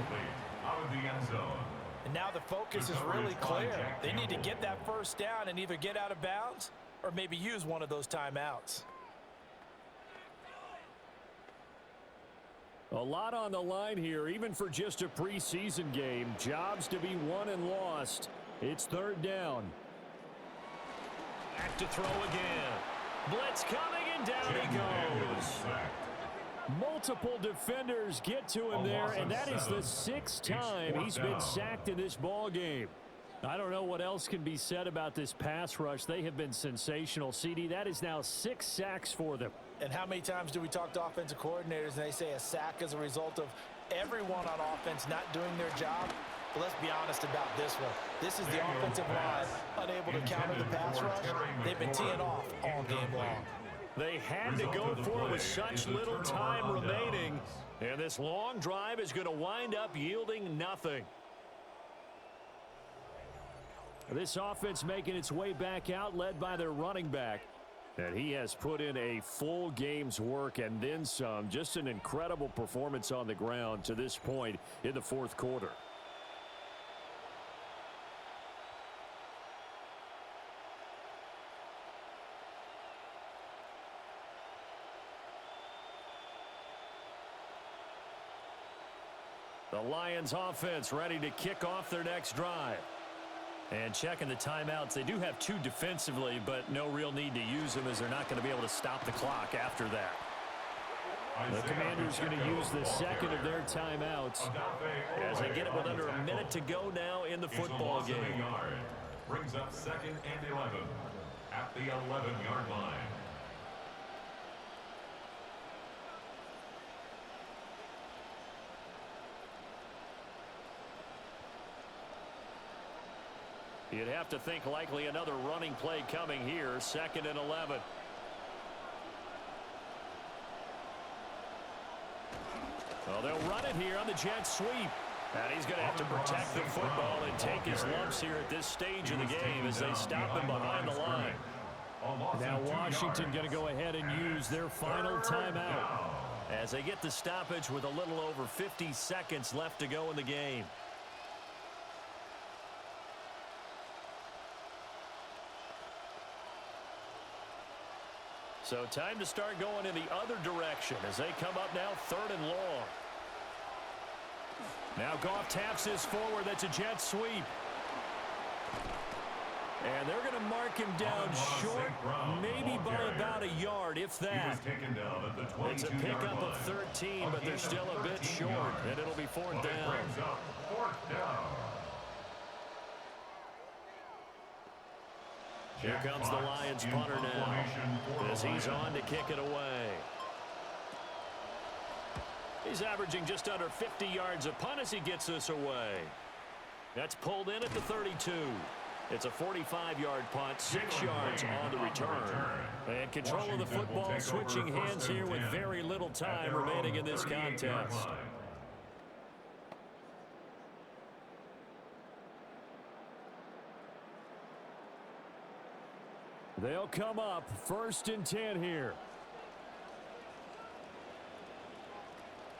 Out of the end zone.
And now the focus is really clear. They need to get that first down and either get out of bounds or maybe use one of those timeouts.
A lot on the line here, even for just a preseason game. Jobs to be won and lost. It's 3rd down. Back to throw again. Blitz coming, and And down he goes. Multiple defenders get to him there, and that is the 6th time he's been sacked in this ball game. I don't know what else can be said about this pass rush. They have been sensational. CD, that is now 6 sacks for them.
And how many times do we talk to offensive coordinators and they say a sack is a result of everyone on offense not doing their job? But let's be honest about this one. This is the offensive line unable to counter the pass rush. They've been teeing off all game long.
They had to go for it with such little time remaining. And this long drive is going to wind up yielding nothing. This offense making its way back out, led by their running back. And he has put in a full game's work and then some. Just an incredible performance on the ground to this point in the 4th quarter. The Lions offense ready to kick off their next drive. And checking the timeouts, they do have 2 defensively, but no real need to use them as they're not going to be able to stop the clock after that. The Commanders going to use the 2nd of their timeouts as they get it with under a minute to go now in the football game.
Brings up 2nd and 11 at the 11-yard line.
You'd have to think likely another running play coming here, 2nd and 11. Well, they'll run it here on the jet sweep. And he's going to have to protect the football and take his lumps here at this stage of the game as they stop him behind the line. Now Washington going to go ahead and use their final timeout as they get the stoppage with a little over 50 seconds left to go in the game. So time to start going in the other direction as they come up now 3rd and long. Now Goff taps this forward. That's a jet sweep. And they're going to mark him down short, maybe by about a yard, if that. It's a pickup of 13, but they're still a bit short, and it'll be 4th down. Here comes the Lions punter now as he's on to kick it away. He's averaging just under 50 yards a punt as he gets this away. That's pulled in at the 32. It's a 45-yard punt, 6 yards on the return. And control of the football switching hands here with very little time remaining in this contest. They'll come up 1st and 10 here.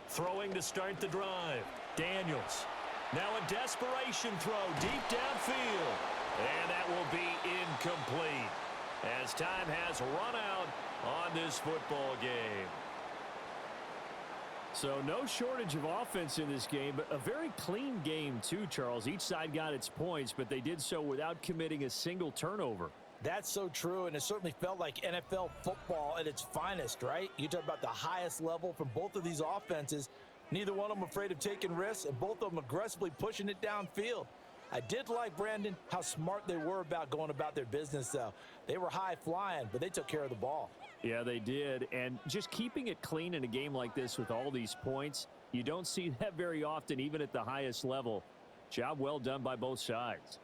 Throwing to start the drive. Daniels. Now a desperation throw deep downfield. And that will be incomplete as time has run out on this football game. So no shortage of offense in this game, but a very clean game too, Charles. Each side got its points, but they did so without committing a single turnover.
That's so true, and it certainly felt like NFL football at its finest, right? You talk about the highest level from both of these offenses. Neither one of them afraid of taking risks, and both of them aggressively pushing it downfield. I did like, Brandon, how smart they were about going about their business, though. They were high-flying, but they took care of the ball.
Yeah, they did, and just keeping it clean in a game like this with all these points, you don't see that very often, even at the highest level. Job well done by both sides.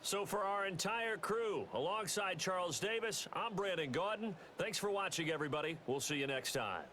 So for our entire crew, alongside Charles Davis, I'm Brandon Gaudin. Thanks for watching, everybody. We'll see you next time.